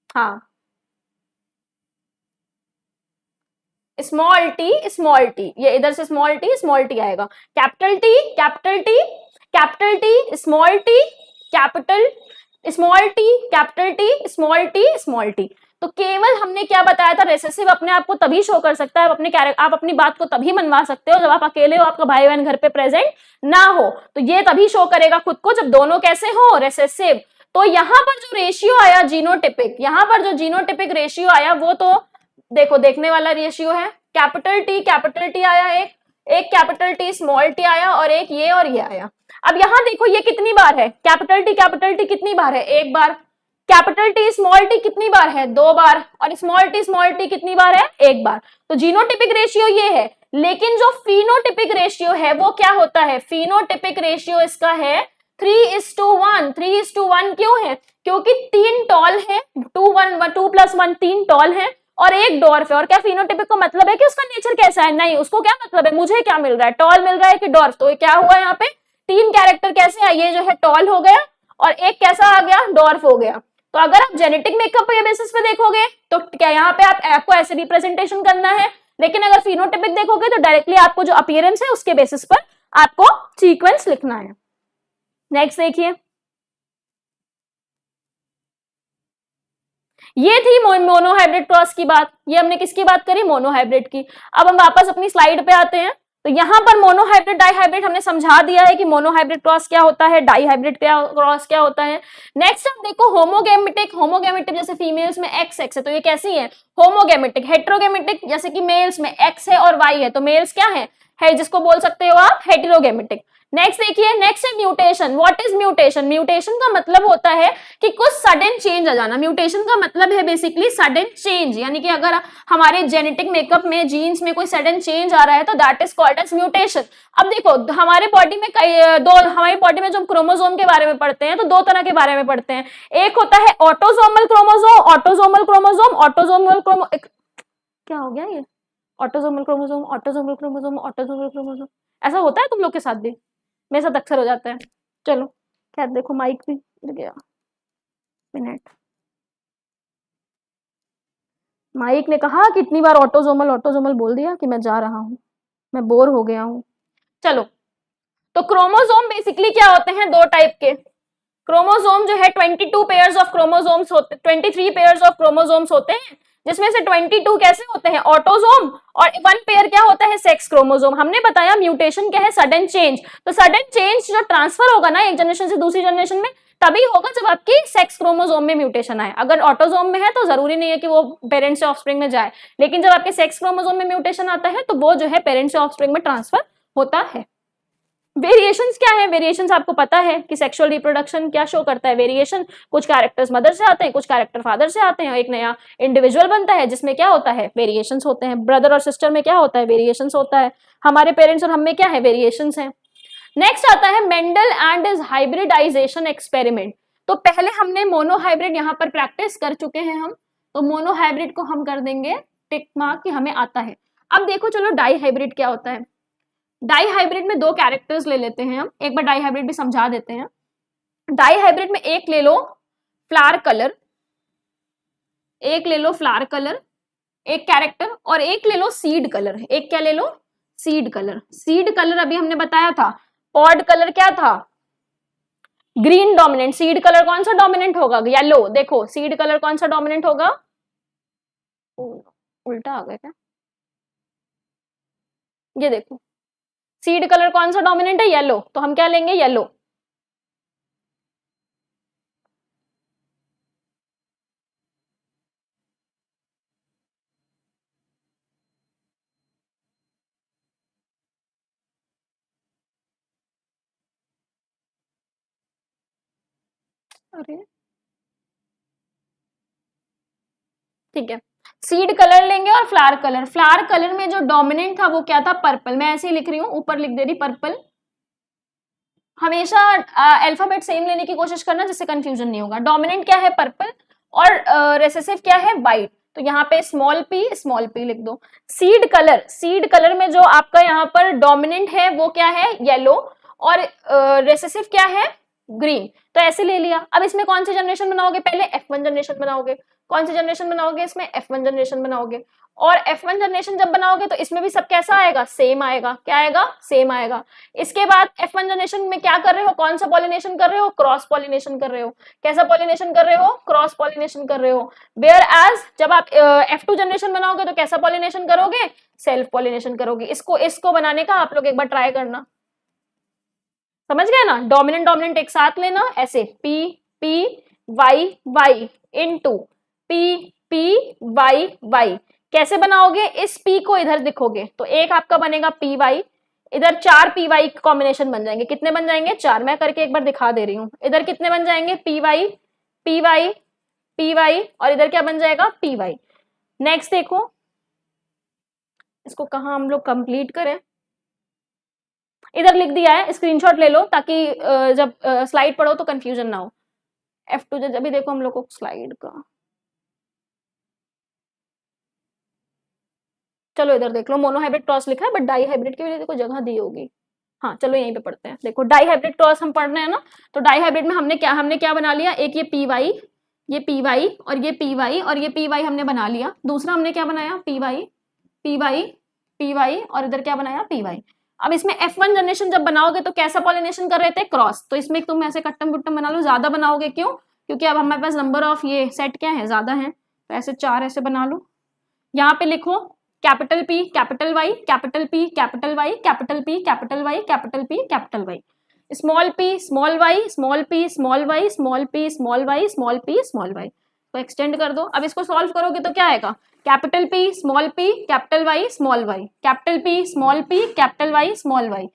हाँ, स्मॉल टी, ये इधर से स्मॉल टी आएगा। Capital T capital T capital T small T, capital small T capital T small T small T. तो केवल हमने क्या बताया था, रिसेसिव अपने आप को तभी शो कर सकता है, आप अपनी बात को तभी मनवा सकते हो जब आप अकेले हो, आपका भाई बहन घर पे प्रेजेंट ना हो, तो ये तभी शो करेगा खुद को जब दोनों कैसे हो, रिसेसिव। तो यहाँ पर जो रेशियो आया जीनोटिपिक, यहाँ पर जो जीनोटिपिक रेशियो आया वो तो देखो देखने वाला रेशियो है, कैपिटल टी आया, एक कैपिटल टी स्मॉल टी आया, और एक ये और ये आया। अब यहाँ देखो ये कितनी बार है, कैपिटल टी कितनी बार है, एक बार, कैपिटल टी स्मॉल टी कितनी बार है, दो बार, और स्मॉल टी कितनी बार है, एक बार। तो जीनोटिपिक रेशियो ये है, लेकिन जो फिनोटिपिक रेशियो है वो क्या होता है, फिनोटिपिक रेशियो इसका है 3:1। 3:1 क्यों है, क्योंकि 3 टॉल है, 2+1 3 टॉल है और एक डॉर्फ है। और क्या फिनोटिपिक का मतलब है कि उसका नेचर कैसा है, नहीं, उसको क्या मतलब है, मुझे क्या मिल रहा है, टॉल मिल रहा है कि डॉर्फ। तो क्या हुआ यहाँ पे, 3 कैरेक्टर कैसे है, ये जो है टॉल हो गया और एक कैसा आ गया, डॉर्फ हो गया। तो अगर आप जेनेटिक मेकअप के बेसिस पे देखोगे तो क्या यहाँ पे आपको ऐसे रिप्रेजेंटेशन करना है, लेकिन अगर फिनोटिपिक देखोगे तो डायरेक्टली आपको जो अपीयरेंस है उसके बेसिस पर आपको सीक्वेंस लिखना है। नेक्स्ट देखिए, ये थी मोनोहाइब्रिड क्रॉस की बात, ये हमने किसकी बात करी, मोनोहाइब्रिड की। अब हम वापस अपनी स्लाइड पे आते हैं, तो यहाँ पर मोनोहाइब्रिड डाइहाइब्रिड हमने समझा दिया है कि मोनोहाइब्रिड क्रॉस क्या होता है, डाइहाइब्रिड क्रॉस क्या होता है। नेक्स्ट हम देखो होमोगेमेटिक, होमोगेमेटिक जैसे फीमेल्स में एक्स एक्स है तो ये कैसी है, होमोगेमेटिक। हेट्रोगेमेटिक जैसे कि मेल्स में एक्स है और वाई है तो मेल्स क्या है जिसको बोल सकते हो आप हेटेरोगेमेटिक। नेक्स्ट देखिए, नेक्स्ट है mutation. What is mutation, mutation का मतलब होता है कि कुछ सडन चेंज आ जाना। म्यूटेशन का मतलब है बेसिकली सडन चेंज, यानी कि अगर हमारे जेनेटिक मेकअप में जीन्स में कोई सडन चेंज आ रहा है तो that is called as mutation. अब देखो हमारे बॉडी में हमारी बॉडी में जो हम क्रोमोसोम के बारे में पढ़ते हैं तो दो तरह के बारे में पढ़ते हैं, एक होता है autosomal chromosome, autosomal chromosome, autosomal क्या हो गया ये, autosomal chromosome, autosomal chromosome, autosomal chromosome, ऐसा होता है तुम लोग के साथ भी, मेरे साथ अक्सर हो जाता है। चलो खैर देखो माइक भी गिर गया, मिनट। माइक ने कहा कितनी बार ऑटोसोमल ऑटोसोमल बोल दिया कि मैं जा रहा हूं, मैं बोर हो गया हूं। चलो, तो क्रोमोसोम बेसिकली क्या होते हैं, दो टाइप के क्रोमोसोम जो है 22 पेयर्स ऑफ क्रोमोसोम्स होते, 23 पेयर्स ऑफ क्रोमोसोम्स होते हैं, जिसमें से 22 कैसे होते हैं, ऑटोसोम, और 1 पेयर क्या होता है, सेक्स क्रोमोसोम। हमने बताया म्यूटेशन क्या है, सडन चेंज। तो सडन चेंज जो ट्रांसफर होगा ना एक जनरेशन से दूसरी जनरेशन में तभी होगा जब आपकी सेक्स क्रोमोसोम में म्यूटेशन आए। अगर ऑटोसोम में है तो जरूरी नहीं है कि वो पेरेंट्स से ऑफस्प्रिंग में जाए, लेकिन जब आपके सेक्स क्रोमोसोम में म्यूटेशन आता है तो वो जो है पेरेंट्स से ऑफस्प्रिंग में ट्रांसफर होता है। वेरिएशंस क्या है, वेरिएशंस आपको पता है कि सेक्सुअल रिप्रोडक्शन क्या शो करता है, वेरिएशन, कुछ कैरेक्टर्स मदर से आते हैं, कुछ कैरेक्टर फादर से आते हैं, एक नया इंडिविजुअल बनता है जिसमें क्या होता है, वेरिएशंस होते हैं। ब्रदर और सिस्टर में क्या होता है, वेरिएशंस होता है। हमारे पेरेंट्स और हम में क्या है, वेरिएशंस है। नेक्स्ट आता है Mendel and his hybridization experiment. तो पहले हमने मोनोहाइब्रिड यहाँ पर प्रैक्टिस कर चुके हैं हम, तो मोनोहाइब्रिड को हम कर देंगे टिक मार्क कि हमें आता है। अब देखो चलो डाइहाइब्रिड क्या होता है। डाइहाइब्रिड में दो कैरेक्टर्स ले लेते हैं हम, एक बार डाइहाइब्रिड भी समझा देते हैं। डाइहाइब्रिड में एक ले लो फ्लावर कलर, एक ले लो फ्लावर कलर, एक कैरेक्टर, और एक ले लो सीड कलर। एक क्या ले लो, सीड कलर। सीड कलर अभी हमने बताया था, पॉड कलर क्या था, ग्रीन डोमिनेंट। सीड कलर कौन सा डोमिनेंट होगा, येलो। देखो सीड कलर कौन सा डोमिनेंट होगा, उल्टा आ गया क्या, ये देखो सीड कलर कौन सा डोमिनेंट है, येलो, तो हम क्या लेंगे, येलो। अरे ठीक है, सीड कलर लेंगे और फ्लावर कलर। फ्लावर कलर में जो डोमिनेंट था वो क्या था, पर्पल। मैं ऐसे ही लिख रही हूं, ऊपर लिख दे रही पर्पल। हमेशा अल्फाबेट सेम लेने की कोशिश करना जिससे कंफ्यूजन नहीं होगा। डोमिनेंट क्या है, पर्पल, और रेसेसिव क्या है, व्हाइट। तो यहाँ पे स्मॉल पी लिख दो। सीड कलर में जो आपका यहाँ पर डोमिनेंट है वो क्या है, येलो, और रेसेसिव क्या है, ग्रीन। तो ऐसे ले लिया। अब इसमें कौन सी जनरेशन बनाओगे, पहले F1 जनरेशन बनाओगे। कौन सी जनरेशन बनाओगे इसमें, F1 जनरेशन बनाओगे। और F1 जनरेशन जब बनाओगे तो इसमें भी सब कैसा आएगा, सेम आएगा। क्या आएगा, सेम आएगा। इसके बाद F1 जनरेशन में क्या कर रहे हो, कौन सा पॉलिनेशन कर रहे हो, क्रॉस पॉलिनेशन कर रहे हो। कैसा पॉलिनेशन कर रहे हो, क्रॉस पॉलिनेशन कर रहे हो। वेयर एज जब आप F2 जनरेशन बनाओगे तो कैसा पॉलिनेशन करोगे, सेल्फ पॉलिनेशन करोगे। इसको बनाने का आप लोग एक बार ट्राई करना, समझ गए ना। डोमिनेंट डोमिनेंट एक साथ लेना, ऐसे P P Y Y into P P Y Y। कैसे बनाओगे, इस P को इधर लिखोगे तो एक आपका बनेगा PY, इधर 4 PY कॉम्बिनेशन बन जाएंगे। कितने बन जाएंगे, 4। मैं करके एक बार दिखा दे रही हूं। इधर कितने बन जाएंगे, PY PY PY, और इधर क्या बन जाएगा, PY। नेक्स्ट देखो, इसको कहाँ हम लोग कंप्लीट करें, इधर लिख दिया है, स्क्रीनशॉट ले लो ताकि जब स्लाइड पढ़ो तो कंफ्यूजन ना हो। F2 अभी देखो हम लोग को स्लाइड का, चलो इधर देख लो, मोनोहाइब्रिड क्रॉस लिखा है बट डाई हाइब्रिड के लिए देखो जगह दी होगी। हाँ चलो यहीं पे पढ़ते हैं। देखो डाई हाइब्रिड क्रॉस हम पढ़ रहे हैं ना, तो डाई हाइब्रिड में हमने क्या बना लिया, एक ये PY, ये PY और ये PY और ये PY हमने बना लिया। दूसरा हमने क्या बनाया, PY PY PY और इधर क्या बनाया, PY। अब इसमें F1 जनरेशन जब बनाओगे तो कैसा पॉलिनेशन कर रहे थे, क्रॉस। तो इसमें तुम ऐसे कट्टम कुट्टम बना लो, ज्यादा बनाओगे क्यों, क्योंकि अब हमारे पास नंबर ऑफ ये सेट क्या है, ज्यादा है, तो ऐसे 4 ऐसे बना लो। यहाँ पे लिखो capital P capital Y capital P capital Y capital P capital Y capital P capital Y, small p small y small p small y small p small y small p small y। तो extend कर दो। अब इसको solve करोगे तो क्या आएगा, capital P small p capital Y small y capital P small p capital Y small y।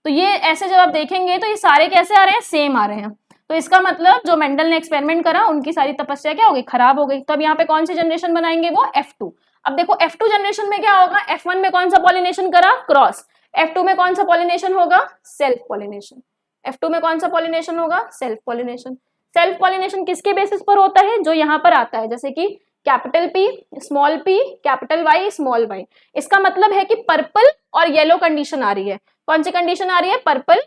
तो ये ऐसे जब आप देखेंगे तो ये सारे कैसे आ रहे हैं, सेम आ रहे हैं। तो इसका मतलब जो मेंडल ने एक्सपेरिमेंट करा उनकी सारी तपस्या क्या हो गई, खराब हो गई। तो अब यहाँ पे कौन सी जनरेशन बनाएंगे, वो F2। अब देखो F2 जनरेशन में क्या होगा, F1 में कौन सा पॉलिनेशन करा, क्रॉस। F2 में कौन सा पॉलिनेशन होगा, सेल्फ पॉलिनेशन। F2 में कौन सा पॉलिनेशन होगा, सेल्फ पॉलिनेशन। सेल्फ पॉलिनेशन किसके बेसिस पर होता है, जो यहाँ पर आता है, जैसे कि capital P small p capital Y small y। इसका मतलब है कि पर्पल और येलो कंडीशन आ रही है। कौन सी कंडीशन आ रही है, पर्पल,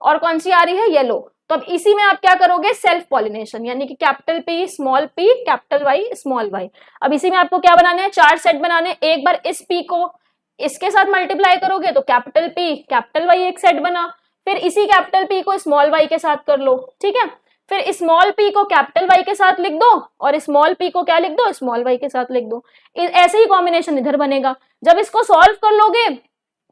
और कौन सी आ रही है, येलो। तो अब इसी में आप क्या करोगे, सेल्फ पॉलिनेशन, यानी कि capital P small p capital Y small y। अब इसी में आपको क्या बनाने हैं, 4 सेट बनाने। एक बार इस P को इसके साथ मल्टीप्लाई करोगे तो कैपिटल P कैपिटल Y एक सेट बना, फिर इसी कैपिटल P को स्मॉल y के साथ कर लो, ठीक है। फिर स्मॉल p को कैपिटल Y के साथ लिख दो और स्मॉल p को क्या लिख दो, स्मॉल y के साथ लिख दो। ऐसे ही कॉम्बिनेशन इधर बनेगा। जब इसको सॉल्व कर लोगे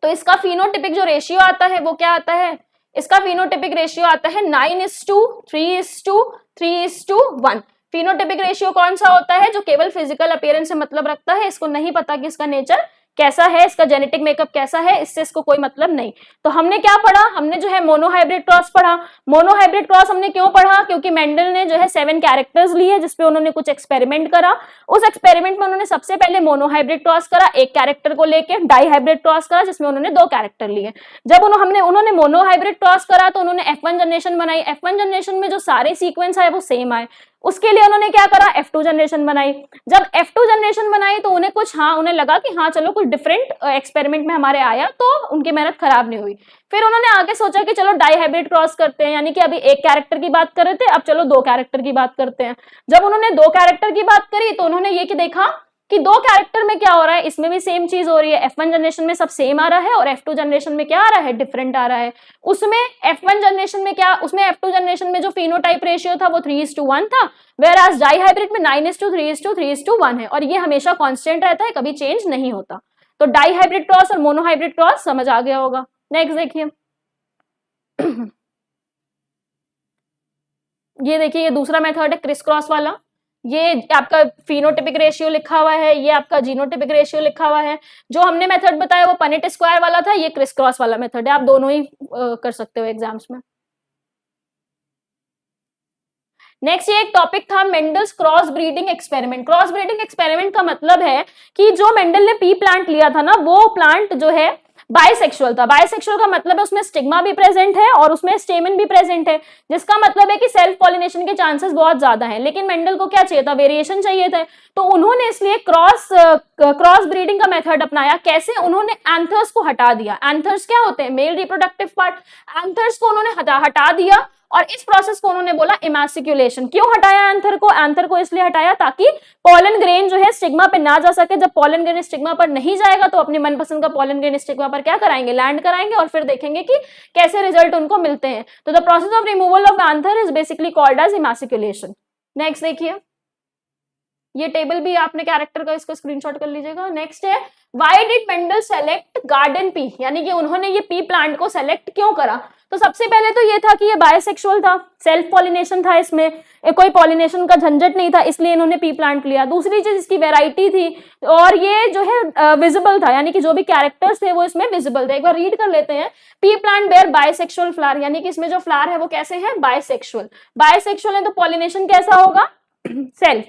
तो इसका फिनोटिपिक जो रेशियो आता है वो क्या आता है, इसका फिनोटिपिक रेशियो आता है 9:3:3:1। फिनोटिपिक रेशियो कौन सा होता है, जो केवल फिजिकल अपीयरेंस से मतलब रखता है। इसको नहीं पता कि इसका नेचर कैसा है, इसका जेनेटिक मेकअप कैसा है, इससे इसको कोई मतलब नहीं। तो हमने क्या पढ़ा, हमने जो है मोनोहाइब्रिड क्रॉस पढ़ा। मोनोहाइब्रिड क्रॉस हमने क्यों पढ़ा, क्योंकि मेंडल ने जो है 7 कैरेक्टर्स लिए जिसपे उन्होंने कुछ एक्सपेरिमेंट करा। उस एक्सपेरिमेंट में उन्होंने सबसे पहले मोनोहाइब्रिड क्रॉस करा एक कैरेक्टर को लेके, डाईहाइब्रिड क्रॉस करा जिसमें उन्होंने 2 कैरेक्टर लिए। जब उन्होंने मोनोहाइब्रिड क्रॉस करा तो उन्होंने F1 जनरेशन बनाई। F1 जनरेशन में जो सारे सीक्वेंस आए वो सेम आए, उसके लिए उन्होंने क्या करा, F2 जनरेशन बनाई। जब F2 जनरेशन बनाई तो उन्हें उन्हें लगा कि हाँ चलो कुछ डिफरेंट एक्सपेरिमेंट में हमारे आया, तो उनकी मेहनत खराब नहीं हुई। फिर उन्होंने आगे सोचा कि चलो डाईहाइब्रिड क्रॉस करते हैं, यानी कि अभी एक कैरेक्टर की बात कर रहे थे, अब चलो 2 कैरेक्टर की बात करते हैं। जब उन्होंने 2 कैरेक्टर की बात करी तो उन्होंने ये कि देखा कि 2 कैरेक्टर में क्या हो रहा है, इसमें भी सेम चीज हो रही है। F1 जनरेशन में सब सेम आ रहा है और F2 जनरेशन में क्या आ रहा है, डिफरेंट आ रहा है। उसमें F1 जनरेशन में क्या, उसमें F2 जनरेशन में जो फिनोटाइप रेशियो था वो 3:1 था, वेयरएज डाईहाइब्रिड में 9:3:3:1 है, और ये हमेशा कांस्टेंट रहता है, कभी चेंज नहीं होता। तो डाईहाइब्रिड क्रॉस और मोनोहाइब्रिड क्रॉस समझ आ गया होगा। नेक्स्ट देखिए ये देखिए, ये दूसरा मेथड है क्रिस क्रॉस वाला। ये आपका फिनोटिपिक रेशियो लिखा हुआ है, ये आपका जीनोटिपिक रेशियो लिखा हुआ है। जो हमने मेथड बताया वो पनेट स्क्वायर वाला था, ये क्रिस क्रॉस वाला मेथड है। आप दोनों ही कर सकते हो एग्जाम्स में। नेक्स्ट ये एक टॉपिक था Mendel's cross breeding experiment. Cross breeding experiment का मतलब है कि जो मेंडल ने पी प्लांट लिया था ना, वो प्लांट जो है बाइसेक्सुअल था। बाइसेक्सुअल का मतलब है उसमें स्टिग्मा भी प्रेजेंट है और उसमें स्टेमन भी प्रेजेंट है, जिसका मतलब है कि सेल्फ पॉलिनेशन के चांसेस बहुत ज्यादा हैं। लेकिन मेंडल को क्या चाहिए था, वेरिएशन चाहिए था, तो उन्होंने इसलिए क्रॉस ब्रीडिंग का मेथड अपनाया। कैसे, उन्होंने एंथर्स को हटा दिया। एंथर्स क्या होते हैं, मेल रिप्रोडक्टिव पार्ट। एंथर्स को उन्होंने हटा दिया और इस प्रोसेस को उन्होंने बोला इमासिक्यूलेशन। क्यों हटाया एंथर को? एंथर को इसलिए हटाया ताकि पॉलन ग्रेन जो है स्टिग्मा पे ना जा सके। जब पॉलन ग्रेन स्टिग्मा पर नहीं जाएगा तो अपनी मनपसंद का पॉलन ग्रेन स्टिग्मा पर क्या कराएंगे? लैंड कराएंगे और फिर देखेंगे कि कैसे रिजल्ट उनको मिलते हैं। तो the process of removal of anther is basically called as emasculation. Next देखिए, ये टेबल भी आपने कैरेक्टर का इसको स्क्रीनशॉट कर लीजिएगा। नेक्स्ट है why did Mendel select garden pea, यानी कि उन्होंने ये पी प्लांट को सेलेक्ट क्यों करा? तो सबसे पहले तो ये था कि ये बायसेक्सुअल था, सेल्फ पॉलिनेशन था, इसमें कोई पॉलिनेशन का झंझट नहीं था, इसलिए इन्होंने पी प्लांट लिया। दूसरी चीज इसकी वैरायटी थी और ये जो है विजिबल था, यानी कि जो भी कैरेक्टर्स थे वो इसमें विजिबल थे। एक बार रीड कर लेते हैं। Pea plant bear bisexual flower, यानी कि इसमें जो फ्लावर है वो कैसे है? बायसेक्सुअल। बायसेक्सुअल है तो पॉलिनेशन कैसा होगा? सेल्फ।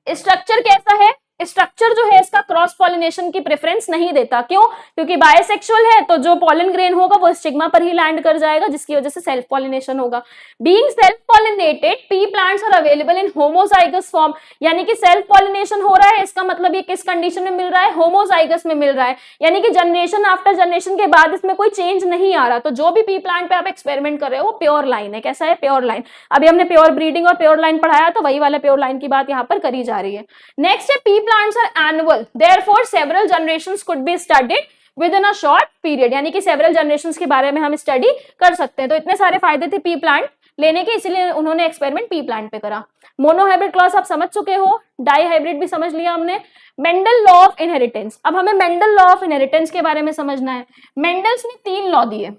स्ट्रक्चर कैसा है? स्ट्रक्चर जो है इसका क्रॉस पॉलिनेशन की प्रेफरेंस नहीं देता। क्यों? क्योंकि बायसेक्सुअल है तो जो पॉलन ग्रेन होगा वो स्टिग्मा पर ही लैंड कर जाएगा, जिसकी वजह से सेल्फ पॉलिनेशन होगा। Being self pollinated, pea plants are available in homozygous form, यानी कि सेल्फ पॉलिनेशन हो रहा है, इसका मतलब ये किस कंडीशन में मिल रहा है? होमोजाइगस में मिल रहा है, यानी कि जनरेशन आफ्टर जनरेशन के बाद इसमें कोई चेंज नहीं आ रहा। तो जो भी पी प्लांट पे आप एक्सपेरिमेंट कर रहे हो वो प्योर लाइन है। कैसा है? Pure line. अभी हमने प्योर ब्रीडिंग और प्योर लाइन पढ़ाया तो वही वाला प्योर लाइन की बात यहाँ पर करी जा रही है। नेक्स्ट है pea plants are annual, therefore several generations could be studied within a short period, यानी कि सेवरल जनरेशंस के बारे में हम स्टडी कर सकते हैं। तो इतने सारे फायदे थे पी प्लांट लेने के, इसीलिए उन्होंने एक्सपेरिमेंट पी प्लांट पे करा। मोनोहाइब्रिड क्लॉज आप समझ चुके हो, डाई हाइब्रिड भी समझ लिया हमने। मेंडल लॉ ऑफ इनहेरिटेंस, अब हमें मेंडल लॉ ऑफ इनहेरिटेंस के बारे में समझना है। मेंडल्स ने 3 लॉ दिए।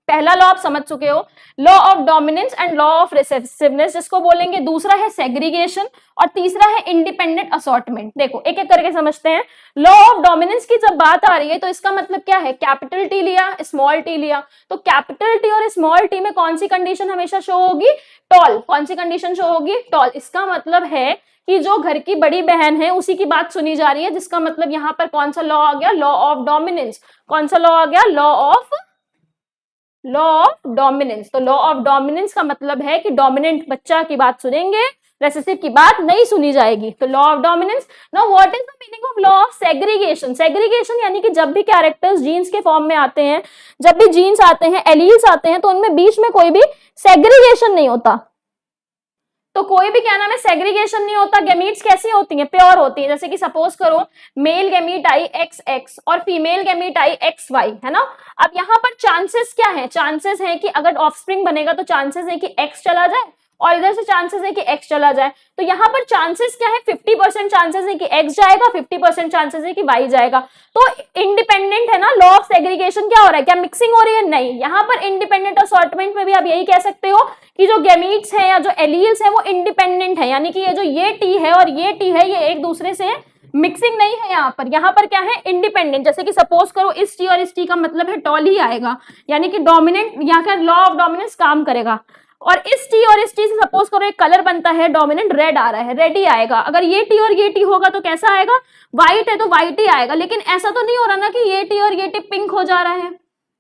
पहला लॉ आप समझ चुके हो, law of dominance and law of recessiveness जिसको बोलेंगे। दूसरा है सेग्रीगेशन और तीसरा है इंडिपेंडेंट असॉर्टमेंट। देखो एक एक करके समझते हैं। लॉ ऑफ डोमिनेंस की जब बात आ रही है तो इसका मतलब क्या है? कैपिटल टी लिया, स्मॉल टी लिया, तो कैपिटल टी और स्मॉल टी में कौन सी कंडीशन हमेशा शो होगी? टॉल। कौन सी कंडीशन शो होगी? टॉल। इसका मतलब है कि जो घर की बड़ी बहन है उसी की बात सुनी जा रही है, जिसका मतलब यहाँ पर कौन सा लॉ आ गया? Law of dominance. कौन सा लॉ आ गया? Law of dominance. तो लॉ ऑफ डोमिनेंस का मतलब है कि डोमिनेंट बच्चा की बात सुनेंगे, रेसेसिव की बात नहीं सुनी जाएगी। तो law of dominance. Now what is the meaning of law of segregation? Segregation यानी कि जब भी कैरेक्टर्स जीन्स के फॉर्म में आते हैं, जब भी जीन्स आते हैं, एलील्स आते हैं, तो उनमें बीच में कोई भी सेग्रीगेशन नहीं होता। तो कोई भी क्या नाम है? सेग्रीगेशन नहीं होता। गैमीट्स कैसी होती हैं? प्योर होती है। जैसे कि सपोज करो मेल गैमीट आई XX और फीमेल गैमीट आई XY, है ना। अब यहाँ पर चांसेस क्या है? चांसेस है कि अगर ऑफस्प्रिंग बनेगा तो चांसेस है कि X चला जाए और इधर से चांसेस है कि X चला जाए। तो यहाँ पर चांसेस क्या है? 50% चांसेस है कि X जाएगा, 50% चांसेस है कि Y जाएगा। तो इंडिपेंडेंट है ना। लॉ ऑफ सेग्रीगेशन क्या हो रहा है? क्या मिक्सिंग हो रही है? नहीं। यहाँ पर इंडिपेंडेंट असॉर्टमेंट में भी आप यही कह सकते हो कि जो गैमीट्स हैं या जो एलील्स हैं वो इंडिपेंडेंट है, यानी कि ये जो ये T है और ये T है ये एक दूसरे से मिक्सिंग नहीं है। यहाँ पर क्या है? इंडिपेंडेंट। जैसे कि सपोज करो इस T और इस T का मतलब है टॉल ही आएगा, यानी कि डोमिनेंट, यहाँ का लॉ ऑफ डोमिनेंस काम करेगा। और इस T और इस T से सपोज करो एक कलर बनता है डोमिनेंट, रेड आ रहा है, रेड ही आएगा। अगर ये T और ये T होगा तो कैसा आएगा? व्हाइट है तो व्हाइट ही आएगा। लेकिन ऐसा तो नहीं हो रहा ना कि ये T और ये T पिंक हो जा रहा है।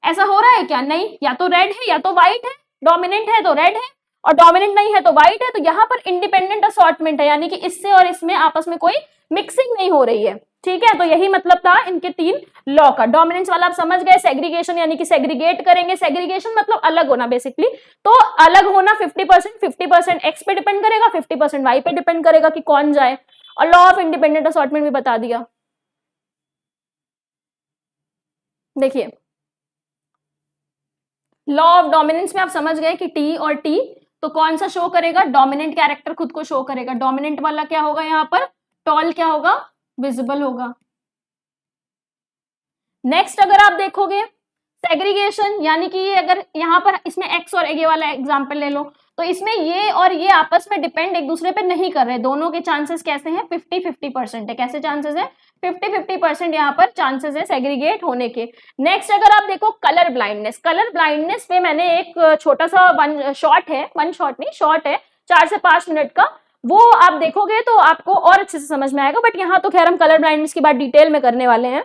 ऐसा हो रहा है क्या? नहीं। या तो रेड है या तो व्हाइट है। डोमिनेंट है तो रेड है और डोमिनेंट नहीं है तो व्हाइट है। तो यहाँ पर इंडिपेंडेंट असॉर्टमेंट है, यानी कि इससे और इसमें आपस में कोई मिक्सिंग नहीं हो रही है। ठीक है, तो यही मतलब था इनके 3 लॉ का। डोमिनेंस वाला आप समझ गए। सेग्रीगेशन यानी कि सेग्रीगेट करेंगे। सेग्रीगेशन मतलब अलग होना बेसिकली। तो अलग होना 50% X पे डिपेंड करेगा, 50% Y पे डिपेंड करेगा कि कौन जाए। और लॉ ऑफ इंडिपेंडेंट असॉर्टमेंट भी बता दिया। देखिए लॉ ऑफ डोमिनेंस में आप समझ गए कि T और T तो कौन सा शो करेगा? डोमिनेंट कैरेक्टर खुद को शो करेगा। डोमिनेंट वाला क्या होगा? यहाँ पर टॉल क्या होगा? विजिबल होगा। नेक्स्ट अगर आप देखोगे सेग्रीगेशन, यानी कि ये अगर यहाँ पर इसमें X और ये वाला एग्जांपल ले लो तो इसमें ये और ये आपस में डिपेंड एक दूसरे पे नहीं कर रहे। दोनों के चांसेस कैसे हैं? 50-50% है। कैसे चांसेस है? 50-50% यहाँ पर चांसेस है सेग्रीगेट होने के। नेक्स्ट अगर आप देखो कलर ब्लाइंडनेस। कलर ब्लाइंडनेस पे मैंने एक छोटा सा वन शॉट है 4 से 5 मिनट का, वो आप देखोगे तो आपको और अच्छे से समझ में आएगा। बट यहाँ तो खैर हम कलर ब्लाइंडनेस की बात डिटेल में करने वाले हैं।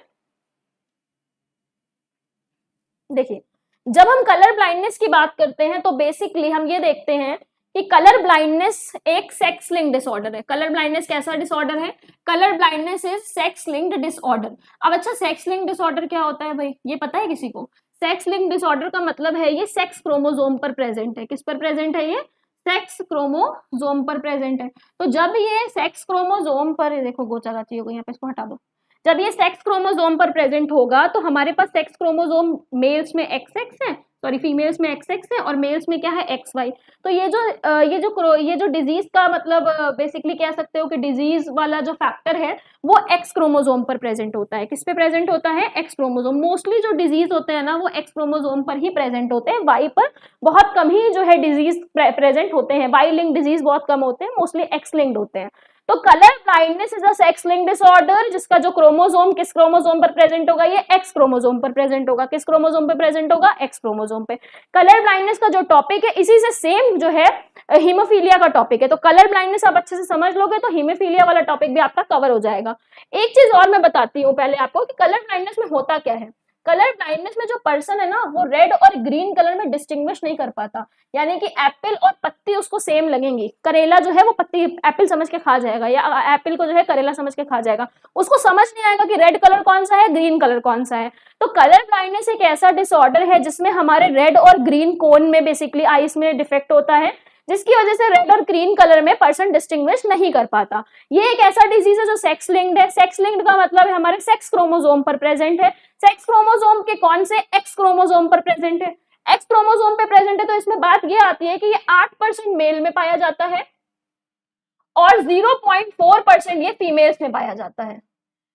देखिए जब हम कलर ब्लाइंडनेस की बात करते हैं तो बेसिकली हम ये देखते हैं कि कलर ब्लाइंडनेस एक सेक्स लिंक्ड डिसऑर्डर है। कलर ब्लाइंडनेस कैसा डिसऑर्डर है? Colour blindness is sex linked disorder. अब अच्छा सेक्स लिंक्ड डिसऑर्डर क्या होता है भाई? ये पता है किसी को? सेक्स लिंक डिसऑर्डर का मतलब है ये सेक्स क्रोमोसोम पर प्रेजेंट है। किस पर प्रेजेंट है? ये सेक्स क्रोमोसोम पर प्रेजेंट है। तो जब ये सेक्स क्रोमोसोम पर, देखो गोचा गाची हो गई यहाँ पे, इसको हटा दो। जब ये सेक्स क्रोमोसोम पर प्रेजेंट होगा तो हमारे पास सेक्स क्रोमोसोम मेल्स में XX है, सॉरी फीमेल्स में XX है, और मेल्स में क्या है XY। तो ये जो डिजीज का मतलब बेसिकली कह सकते हो कि डिजीज वाला जो फैक्टर है वो X क्रोमोसोम पर प्रेजेंट होता है। किस पे प्रेजेंट होता है? X chromosome. मोस्टली जो डिजीज होते हैं ना वो X क्रोमोसोम पर ही प्रेजेंट होते हैं, Y पर बहुत कम ही जो है डिजीज प्रेजेंट होते हैं। Y लिंक डिजीज बहुत कम होते हैं, मोस्टली X लिंक्ड होते हैं। तो colour blindness is a sex link disorder जिसका जो क्रोमोसोम किस क्रोमोसोम पर प्रेजेंट होगा? ये X क्रोमोसोम पर प्रेजेंट होगा। किस क्रोमोसोम पर प्रेजेंट होगा? X क्रोमोसोम पे। कलर ब्लाइंडनेस का जो टॉपिक है इसी से सेम जो है हीमोफीलिया का टॉपिक है। तो कलर ब्लाइंडनेस आप अच्छे से समझ लोगे तो हीमोफीलिया वाला टॉपिक भी आपका कवर हो जाएगा। एक चीज और मैं बताती हूँ पहले आपको कि कलर ब्लाइंडनेस में होता क्या है। कलर ब्लाइंडनेस में जो पर्सन है ना वो रेड और ग्रीन कलर में डिस्टिंग्विश नहीं कर पाता, यानी कि एप्पल और पत्ती उसको सेम लगेंगी। करेला जो है वो पत्ती एप्पल समझ के खा जाएगा, या एप्पल को जो है करेला समझ के खा जाएगा। उसको समझ नहीं आएगा कि रेड कलर कौन सा है, ग्रीन कलर कौन सा है। तो कलर ब्लाइंडनेस एक ऐसा डिसऑर्डर है जिसमें हमारे रेड और ग्रीन कोन में बेसिकली आईज में डिफेक्ट होता है, जिसकी वजह से रेड और ग्रीन कलर में पर्सन डिस्टिंग्विश नहीं कर पाता। ये एक ऐसा डिजीज है जो सेक्स लिंक्ड है। सेक्स लिंक्ड का मतलब है हमारे सेक्स क्रोमोसोम पर प्रेजेंट है। सेक्स क्रोमोसोम के कौन से? X क्रोमोसोम पर प्रेजेंट है। X क्रोमोसोम पे प्रेजेंट है तो इसमें बात ये आती है कि ये 8% मेल में पाया जाता है और 0.4% ये फीमेल्स में पाया जाता है।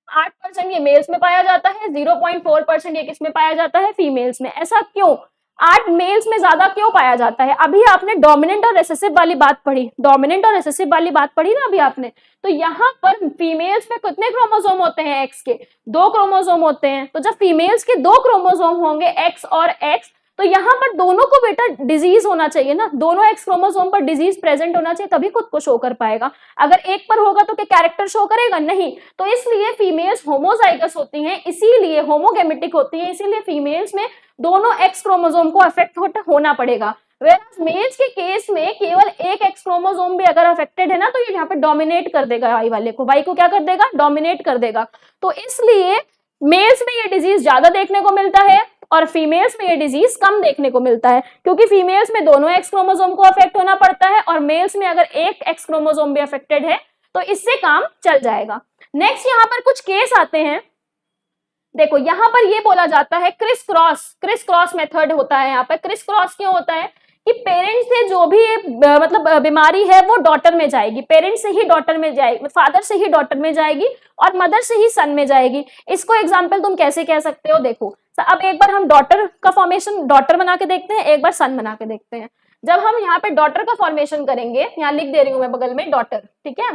8% ये मेल्स में पाया जाता है, 0.4% ये किस में पाया जाता है? फीमेल्स में। ऐसा क्यों? 8 मेल्स में ज्यादा क्यों पाया जाता है? अभी आपने डोमिनेंट और रिसेसिव वाली बात पढ़ी, डोमिनेंट और रिसेसिव वाली बात पढ़ी ना अभी आपने। तो यहाँ पर फीमेल्स में कितने क्रोमोसोम होते हैं? X के 2 क्रोमोसोम होते हैं। तो जब फीमेल्स के 2 क्रोमोसोम होंगे X और X, तो यहाँ पर दोनों को बेटा डिजीज होना चाहिए ना, दोनों X क्रोमोसोम पर डिजीज प्रेजेंट होना चाहिए तभी खुद को शो कर पाएगा। अगर एक पर होगा तो क्या कैरेक्टर शो करेगा? नहीं। तो इसलिए फीमेल्स होमोजाइगस होती हैं, इसीलिए होमोगेमेटिक होती हैं, इसीलिए फीमेल्स में दोनों X क्रोमोसोम को अफेक्ट होना पड़ेगा। वेयरएज मेल्स के केस में केवल एक X क्रोमोसोम भी अगर अफेक्टेड है ना तो ये यहाँ पे डोमिनेट कर देगा Y वाले को, Y को क्या कर देगा? डोमिनेट कर देगा। तो इसलिए मेल्स में ये डिजीज ज्यादा देखने को मिलता है और फीमेल्स में ये डिजीज कम देखने को मिलता है, क्योंकि फीमेल्स में दोनों X क्रोमोसोम को अफेक्ट होना पड़ता है और मेल्स में अगर एक X क्रोमोसोम भी अफेक्टेड है तो इससे काम चल जाएगा। नेक्स्ट यहाँ पर कुछ केस आते हैं। देखो यहाँ पर ये बोला जाता है क्रिस क्रॉस मेथड होता है। यहाँ पर क्रिस क्रॉस क्यों होता है कि पेरेंट्स से जो भी मतलब बीमारी है वो डॉटर में जाएगी, पेरेंट्स से ही डॉटर में जाएगी, फादर से ही डॉटर में जाएगी और मदर से ही सन में जाएगी। इसको एग्जांपल तुम कैसे कह सकते हो? देखो अब एक बार हम डॉटर का फॉर्मेशन डॉटर बना के देखते हैं, एक बार सन बना के देखते हैं। जब हम यहाँ पे डॉटर का फॉर्मेशन करेंगे, यहाँ लिख दे रही हूं मैं बगल में डॉटर, ठीक है,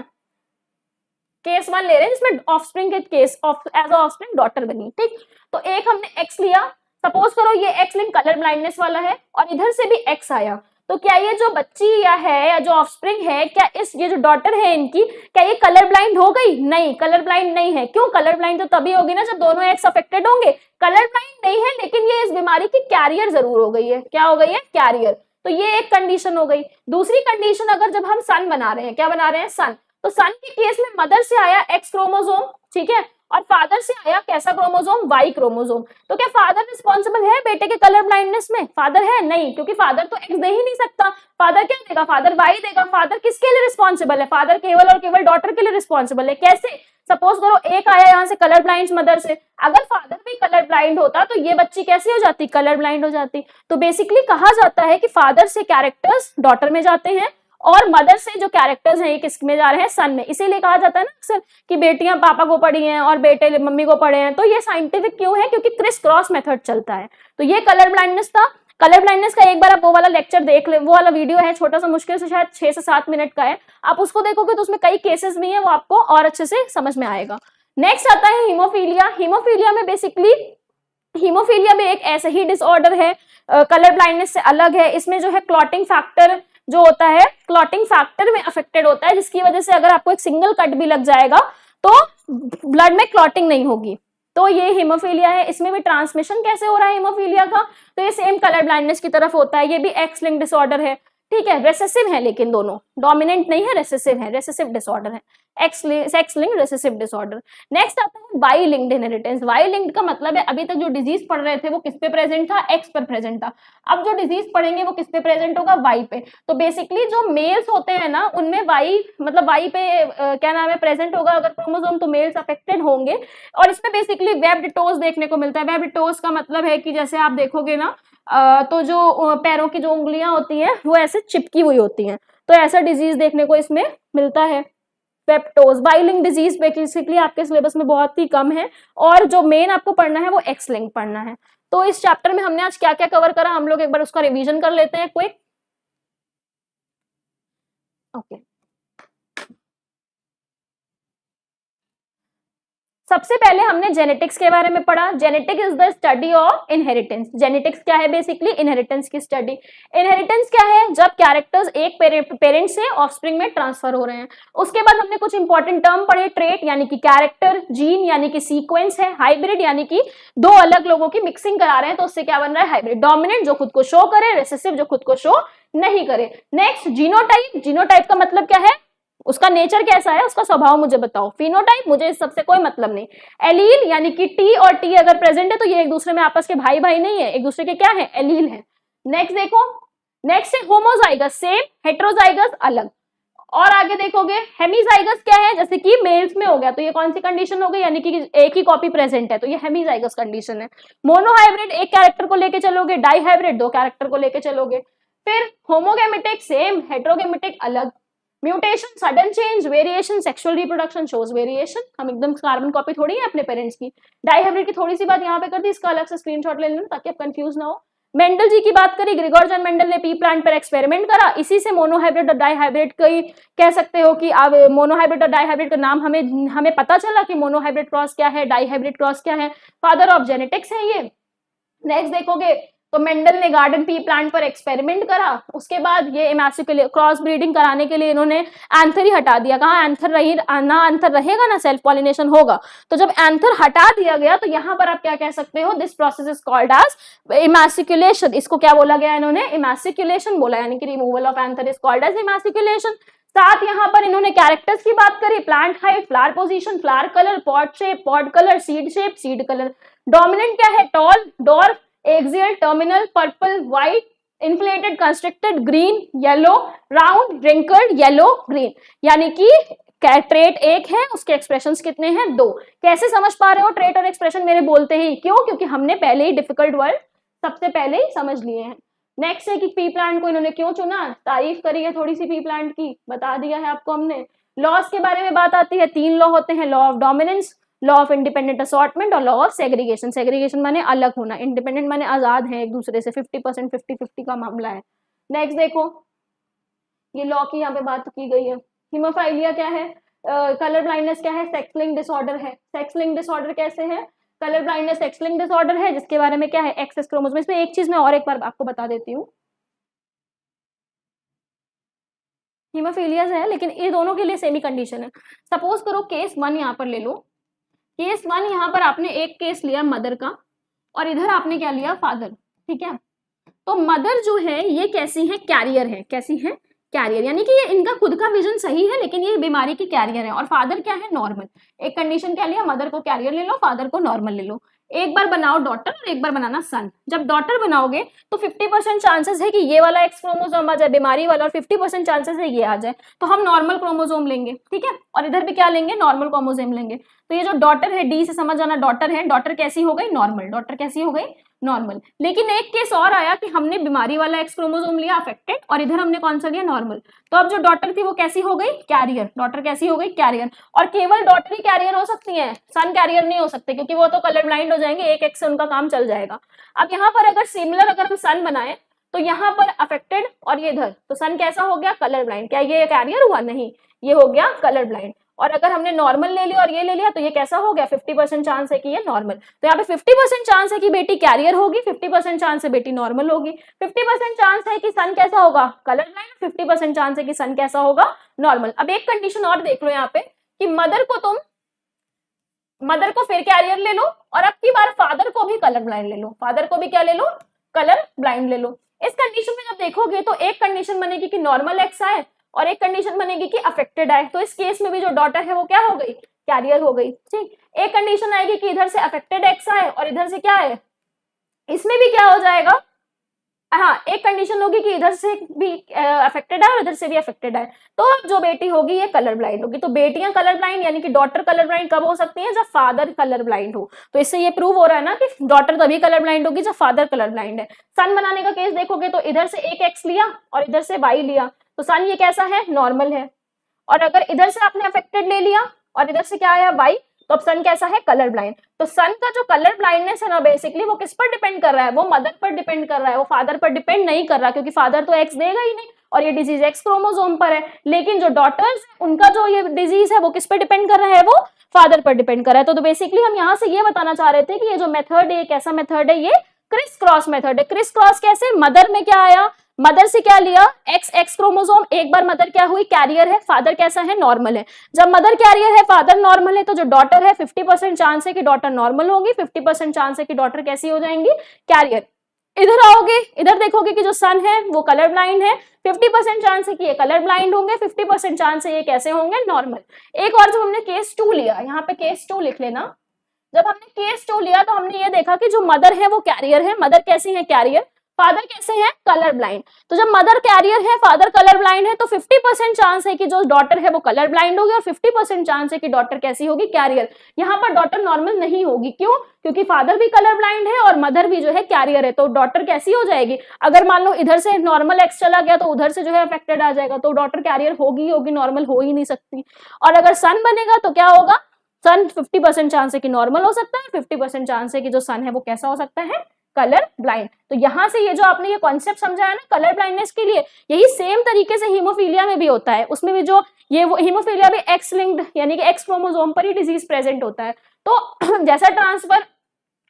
केस 1 ले रहे हैं जिसमें ऑफस्प्रिंग के केस एज ऑफस्प्रिंग डॉटर बनी, ठीक। तो एक हमने X लिया, सपोज करो ये X लिंक कलर ब्लाइंडनेस वाला है और इधर से भी X आया, तो क्या ये जो बच्ची या जो ऑफस्प्रिंग है, क्या ये जो डॉटर है इनकी, क्या ये कलर ब्लाइंड हो गई? नहीं, कलर ब्लाइंड नहीं है। क्यों? कलर ब्लाइंड तो तभी होगी ना जब दोनों X अफेक्टेड होंगे। कलर ब्लाइंड नहीं है लेकिन ये इस बीमारी की कैरियर जरूर हो गई है। क्या हो गई है? कैरियर। तो ये एक कंडीशन हो गई। दूसरी कंडीशन, अगर जब हम सन बना रहे हैं, क्या बना रहे हैं? सन, तो सन के केस में मदर से आया X क्रोमोसोम, ठीक है, और फादर से आया कैसा क्रोमोसोम? Y chromosome. तो क्या फादर रिस्पॉन्सिबल है बेटे के कलर ब्लाइंडनेस में? फादर है? नहीं, क्योंकि फादर तो X दे ही नहीं सकता। फादर क्या देगा? फादर Y देगा। फादर किसके लिए रिस्पॉन्सिबल है? फादर केवल और केवल डॉटर के लिए रिस्पॉन्सिबल है। कैसे? सपोज करो एक आया यहाँ से कलर ब्लाइंड मदर से, अगर फादर भी कलर ब्लाइंड होता तो ये बच्ची कैसी हो जाती? कलर ब्लाइंड हो जाती। तो बेसिकली कहा जाता है कि फादर से कैरेक्टर्स डॉटर में जाते हैं और मदर से जो कैरेक्टर्स हैं ये किस में जा रहे हैं? सन में। इसीलिए कहा जाता है ना अक्सर कि बेटियां पापा को पढ़ी हैं और बेटे मम्मी को पढ़े हैं। तो ये साइंटिफिक क्यों है? क्योंकि क्रिस क्रॉस मेथड चलता है। तो ये कलर ब्लाइंडनेस था। कलर ब्लाइंडनेस का एक बार आप वो वाला लेक्चर देख ले, वो वाला वीडियो है, छोटा सा, मुश्किल से शायद 6 से 7 मिनट का है। आप उसको देखोगे तो उसमें कई केसेस भी हैं, वो आपको और अच्छे से समझ में आएगा। नेक्स्ट आता है हीमोफीलिया। हीमोफीलिया में बेसिकली हीमोफीलिया में एक ऐसा ही डिसऑर्डर है, कलर ब्लाइंडनेस से अलग है। इसमें जो है क्लॉटिंग फैक्टर जो होता है, क्लॉटिंग फैक्टर में अफेक्टेड होता है, जिसकी वजह से अगर आपको एक सिंगल कट भी लग जाएगा तो ब्लड में क्लॉटिंग नहीं होगी। तो ये हीमोफीलिया है। इसमें भी ट्रांसमिशन कैसे हो रहा है हीमोफीलिया का? तो ये सेम कलर ब्लाइंडनेस की तरफ होता है। ये भी X लिंक डिसऑर्डर है, ठीक है, रेसेसिव है, लेकिन दोनों डोमिनेंट नहीं है, रेसेसिव है, रेसेसिव डिसऑर्डर है। Sex linked recessive disorder. Next आता है Y linked inheritance. Y linked का मतलब है अभी तक जो डिजीज पढ़ रहे थे वो किस पे प्रेजेंट था, एक्स पर प्रेजेंट था। अब जो डिजीज पढ़ेंगे वो किस पे प्रेजेंट होगा, वाई पे। तो बेसिकली जो मेल्स होते हैं ना उनमें वाई मतलब वाई पे क्या नाम है प्रेजेंट होगा अगर क्रोमोसोम, तो मेल्स अफेक्टेड होंगे। और इसमें बेसिकली वेब्ड टोज देखने को मिलता है। वेब्ड टोज का मतलब है कि जैसे आप देखोगे ना तो जो पैरों की जो उंगलियां होती हैं वो ऐसे चिपकी हुई होती हैं, तो ऐसा डिजीज देखने को इसमें मिलता है वेप्टोज। वाई लिंक डिजीज बेसिकली आपके सिलेबस में बहुत ही कम है, और जो मेन आपको पढ़ना है वो एक्स लिंक पढ़ना है। तो इस चैप्टर में हमने आज क्या क्या कवर करा, हम लोग एक बार उसका रिवीजन कर लेते हैं क्विक। ओके, सबसे पहले हमने जेनेटिक्स के बारे में पढ़ा। Genetic is the study of inheritance. Genetics क्या है, बेसिकली इनहेरिटेंस की स्टडी। इनहेरिटेंस क्या है, जब कैरेक्टर्स एक पेरेंट से ऑफस्प्रिंग में ट्रांसफर हो रहे हैं। उसके बाद हमने कुछ इंपॉर्टेंट टर्म पढ़े, ट्रेट यानी कि कैरेक्टर, जीन यानी कि सीक्वेंस है, हाइब्रिड यानी कि दो अलग लोगों की मिक्सिंग करा रहे हैं तो उससे क्या बन रहा है, हाइब्रिड। डोमिनेंट जो खुद को शो करे, रिसेसिव जो खुद को शो नहीं करे। Next genotype. जीनोटाइप का मतलब क्या है, उसका नेचर कैसा है, उसका स्वभाव मुझे बताओ। फिनोटाइप, मुझे इस सबसे कोई मतलब नहीं। एलील यानी कि टी और टी अगर प्रेजेंट है तो ये एक दूसरे में आपस के भाई भाई नहीं है, एक दूसरे के क्या है, एलील है। नेक्स्ट देखो, नेक्स्ट है होमोजाइगस, सेम, हेट्रोजाइगस अलग। और आगे देखोगे हेमीजाइगस क्या है, जैसे कि मेल्स में हो गया तो ये कौन सी कंडीशन हो गई, यानी कि एक ही कॉपी प्रेजेंट है तो ये हेमीजाइगस कंडीशन है। मोनोहाइब्रिड, एक कैरेक्टर को लेके चलोगे। डाइहाइब्रिड, दो कैरेक्टर को लेके चलोगे। फिर होमोगेमेटिक, सेम, हेट्रोगेमेटिक अलग। Mutation, sudden change, variation, sexual reproduction shows variation. हम एकदम कार्बन कॉपी थोड़ी है अपने पेरेंट्स की। डाइहाइब्रिड की थोड़ी सी बात यहाँ पे कर दी, इसका अलग से स्क्रीनशॉट ले लेना ताकि आप कंफ्यूज ना हो। मेंडल जी की बात करी, ग्रिगोर जॉन मेंडल ने पी प्लांट पर एक्सपेरिमेंट करा, इसी से मोनोहाइब्रिड और डाइहाइब्रिड कई कह सकते हो कि अब मोनोहाइब्रिड और डाइहाइब्रिड का नाम हमें पता चला कि मोनोहाइब्रिड क्रॉस क्या है, डाइहाइब्रिड क्रॉस क्या है। फादर ऑफ जेनेटिक्स है ये। नेक्स्ट देखोगे तो मेंडल ने गार्डन पी प्लांट पर एक्सपेरिमेंट करा, उसके बाद ये इमैसिकुलेशन क्रॉस ब्रीडिंग कराने के लिए इन्होंने एंथर ही हटा दिया। कहा एंथर रही ना, एंथर रहेगा ना सेल्फ पॉलिनेशन होगा। तो जब एंथर हटा दिया गया तो यहाँ पर आप क्या कह सकते हो, this process is called as emasculation. इसको क्या बोला गया इन्होंने, इमैसिकुलेशन बोला, यानी कि removal of anther is called as emasculation. साथ यहाँ पर इन्होंने कैरेक्टर्स की बात करी, plant height, flower position, flower colour, pod shape, pod colour, seed shape, seed colour. Dominant क्या है, tall, dwarf, axial, terminal, purple, white, inflated, constricted, green, yellow, round, wrinkled, yellow, green. यानी कि ट्रेट एक है, उसके एक्सप्रेशंस कितने हैं, दो। कैसे समझ पा रहे हो ट्रेट और एक्सप्रेशन मेरे बोलते ही, क्यों, क्योंकि हमने पहले ही डिफिकल्ट वर्ड सबसे पहले ही समझ लिए हैं। नेक्स्ट है कि पी प्लांट को इन्होंने क्यों चुना, तारीफ करी है थोड़ी सी पी प्लांट की, बता दिया है आपको हमने। लॉस के बारे में बात आती है, 3 लॉ होते हैं, law of dominance, law of independent assortment और लॉ ऑफ सेग्रीगेशन। सेग्रीगेशन माने अलग होना, इंडिपेंडेंट माने आजाद है एक दूसरे से, 50% 50-50 का मामला है। नेक्स्ट देखो, ये लॉ की यहाँ पे बात की गई है। हीमोफाइलिया क्या है, कलर ब्लाइंडनेस क्या है, सेक्स लिंक डिसऑर्डर है। सेक्स लिंक डिसऑर्डर कैसे है, colour blindness sex link disorder है, जिसके बारे में क्या है, एक्सेस क्रोमोसोम। इसमें एक चीज मैं और एक बार आपको बता देती हूँ, हीमोफिलियाज है लेकिन ये दोनों के लिए सेमी कंडीशन है। सपोज करो केस 1 यहाँ पर ले लो, केस 1 यहाँ पर आपने एक केस लिया मदर का और इधर आपने क्या लिया, फादर, ठीक है। तो मदर जो है ये कैसी है, कैरियर है, कैसी है, कैरियर, यानी कि ये इनका खुद का विजन सही है लेकिन ये बीमारी की कैरियर है। और फादर क्या है, नॉर्मल। एक कंडीशन क्या लिया, मदर को कैरियर ले लो, फादर को नॉर्मल ले लो। एक बार बनाओ डॉटर और एक बार बनाना सन। जब डॉटर बनाओगे तो 50% चांसेस है कि ये वाला एक्स क्रोमोसोम आ जाए बीमारी वाला, और 50% चांसेस है ये आ जाए, तो हम नॉर्मल क्रोमोसोम लेंगे, ठीक है। और इधर भी क्या लेंगे, नॉर्मल क्रोमोसोम लेंगे। तो ये जो डॉटर है, डी से समझ जाना, डॉटर है, डॉटर कैसी हो गई, नॉर्मल। डॉटर कैसी हो गई, नॉर्मल। लेकिन एक केस और आया कि हमने बीमारी वाला एक्स क्रोमोसोम लिया अफेक्टेड, और इधर हमने कौन सा लिया, नॉर्मल। तो अब जो डॉटर थी वो कैसी हो गई, कैरियर। डॉटर कैसी हो गई, कैरियर। और केवल डॉटर ही कैरियर हो सकती है, सन कैरियर नहीं हो सकते, क्योंकि वो तो कलर ब्लाइंड हो जाएंगे, एक एक्स से उनका काम चल जाएगा। अब यहाँ पर अगर सिमिलर अगर हम सन बनाए तो यहाँ पर अफेक्टेड और ये इधर, तो सन कैसा हो गया, कलर ब्लाइंड। क्या ये कैरियर हुआ, नहीं, ये हो गया कलर ब्लाइंड। और अगर हमने नॉर्मल ले लिया और ये ले लिया तो ये कैसा हो गया, 50% चांस है कि ये नॉर्मल। तो यहाँ पे 50% चांस है कि बेटी कैरियर होगी, 50% चांस है बेटी नॉर्मल होगी। 50% चांस है कि सन कैसा होगा, कलर ब्लाइंड, 50% चांस है कि सन कैसा होगा, नॉर्मल। अब एक कंडीशन और देख लो यहाँ पे कि मदर को फिर कैरियर ले लो और अब की बार फादर को भी कलर ब्लाइंड ले लो, फादर को भी क्या ले लो, कलर ब्लाइंड ले लो। इस कंडीशन में जब देखोगे तो एक कंडीशन बनेगी कि नॉर्मल एक्स आए और एक कंडीशन बनेगी कि अफेक्टेड आए, तो इस केस में भी जो डॉटर है वो क्या हो गई, कैरियर हो गई। ठीक, एक कंडीशन आएगी कि इधर से अफेक्टेड एक्स आए और इधर से क्या है, इसमें भी क्या हो जाएगा, हाँ एक कंडीशन होगी कि इधर से भी अफेक्टेड है और इधर से भी अफेक्टेड है, तो अब जो बेटी होगी ये कलर ब्लाइंड होगी। तो बेटियां कलर ब्लाइंड यानी कि डॉटर कलर ब्लाइंड कब हो सकती है, जब फादर कलर ब्लाइंड हो। तो इससे ये प्रूव हो रहा है ना कि डॉटर तभी कलर ब्लाइंड होगी जब फादर कलर ब्लाइंड है। सन बनाने का केस देखोगे तो इधर से एक एक्स लिया और इधर से वाई लिया, तो सन ये कैसा है, नॉर्मल है। और अगर इधर से आपने अफेक्टेड ले लिया और इधर से क्या आया वाई, तो अब सन कैसा है, कलर ब्लाइंड। तो सन का जो कलर ब्लाइंडनेस है ना बेसिकली वो किस पर डिपेंड कर रहा है, वो मदर पर डिपेंड कर रहा है, वो फादर पर डिपेंड नहीं कर रहा, क्योंकि फादर तो एक्स देगा ही नहीं और ये डिजीज एक्स क्रोमोसोम पर है। लेकिन जो डॉटर्स उनका जो ये डिजीज है वो किस पर डिपेंड कर रहा है, वो फादर पर डिपेंड कर रहा है। तो बेसिकली हम यहाँ से ये बताना चाह रहे थे कि ये जो मेथड है कैसा मेथड है, ये क्रिस क्रॉस मेथड है। क्रिस क्रॉस कैसे, मदर में क्या आया, मदर से क्या लिया, एक्स क्रोमोसोम, एक बार मदर क्या हुई, कैरियर है, फादर कैसा है, नॉर्मल है। जब मदर कैरियर है फादर नॉर्मल है, तो जो डॉटर है 50% चांस है कि डॉटर नॉर्मल होगी, 50% चांस है कि डॉटर कैसी हो जाएंगी, कैरियर। इधर आओगे, इधर देखोगे कि जो सन है वो कलर ब्लाइंड है, 50% चांस है कि ये कलर ब्लाइंड होंगे, 50% चांस है ये कैसे होंगे, नॉर्मल। एक और जब हमने केस 2 लिया, यहाँ पे केस 2 लिख लेना, जब हमने केस 2 लिया तो हमने ये देखा कि जो मदर है वो कैरियर है, मदर कैसी है, कैरियर, फादर कैसे हैं, कलर ब्लाइंड। तो जब मदर कैरियर है फादर कलर ब्लाइंड है, तो 50% चांस है कि जो डॉटर है वो कलर ब्लाइंड होगी और 50% चांस है कि डॉटर कैसी होगी, कैरियर। यहाँ पर डॉटर नॉर्मल नहीं होगी, क्यों, क्योंकि फादर भी कलर ब्लाइंड है और मदर भी जो है कैरियर है, तो डॉटर कैसी हो जाएगी, अगर मान लो इधर से नॉर्मल एक्स चला गया तो उधर से जो है अफेक्टेड आ जाएगा, तो डॉटर कैरियर होगी होगी, नॉर्मल हो ही नहीं सकती। और अगर सन बनेगा तो क्या होगा, सन 50% चांस है कि नॉर्मल हो सकता है, 50% चांस है कि जो सन है वो कैसा हो सकता है, कलर ब्लाइंड। तो यहां से ये जो आपने ये कॉन्सेप्ट समझाया ना कलर ब्लाइंडनेस के लिए, यही सेम तरीके से हीमोफीलिया में भी होता है। उसमें भी जो ये वो हीमोफीलिया भी एक्स लिंक्ड यानी कि एक्स क्रोमोसोम पर ही डिजीज प्रेजेंट होता है। तो जैसा ट्रांसफर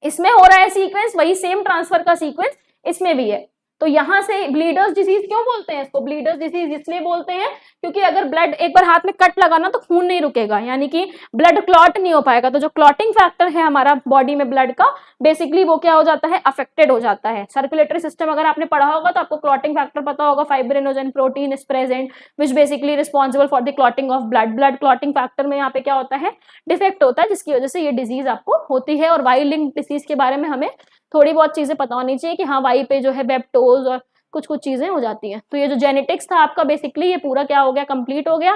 इसमें हो रहा है सीक्वेंस, वही सेम ट्रांसफर का सीक्वेंस इसमें भी है। तो यहाँ से ब्लीडर्स डिजीज क्यों बोलते हैं इसको, ब्लीडर्स डिजीज इसलिए बोलते हैं क्योंकि अगर ब्लड एक बार हाथ में कट लगा ना तो खून नहीं रुकेगा, यानी कि ब्लड क्लॉट नहीं हो पाएगा। तो जो क्लॉटिंग फैक्टर है हमारा बॉडी में ब्लड का, बेसिकली वो क्या हो जाता है, अफेक्टेड हो जाता है। सर्कुलेटरी सिस्टम अगर आपने पढ़ा होगा तो आपको क्लॉटिंग फैक्टर पता होगा, fibrinogen protein is present which basically responsible for the clotting of blood. Blood clotting factor में यहाँ पे क्या होता है, डिफेक्ट होता है, जिसकी वजह से ये डिजीज आपको होती है। और वाई लिंक डिसीज के बारे में हमें थोड़ी बहुत चीजें पता होनी चाहिए कि हाँ वाई पे जो है वेप्टोज और कुछ कुछ चीजें हो जाती हैं। तो ये जो जेनेटिक्स था आपका बेसिकली ये पूरा क्या हो गया, कंप्लीट हो गया।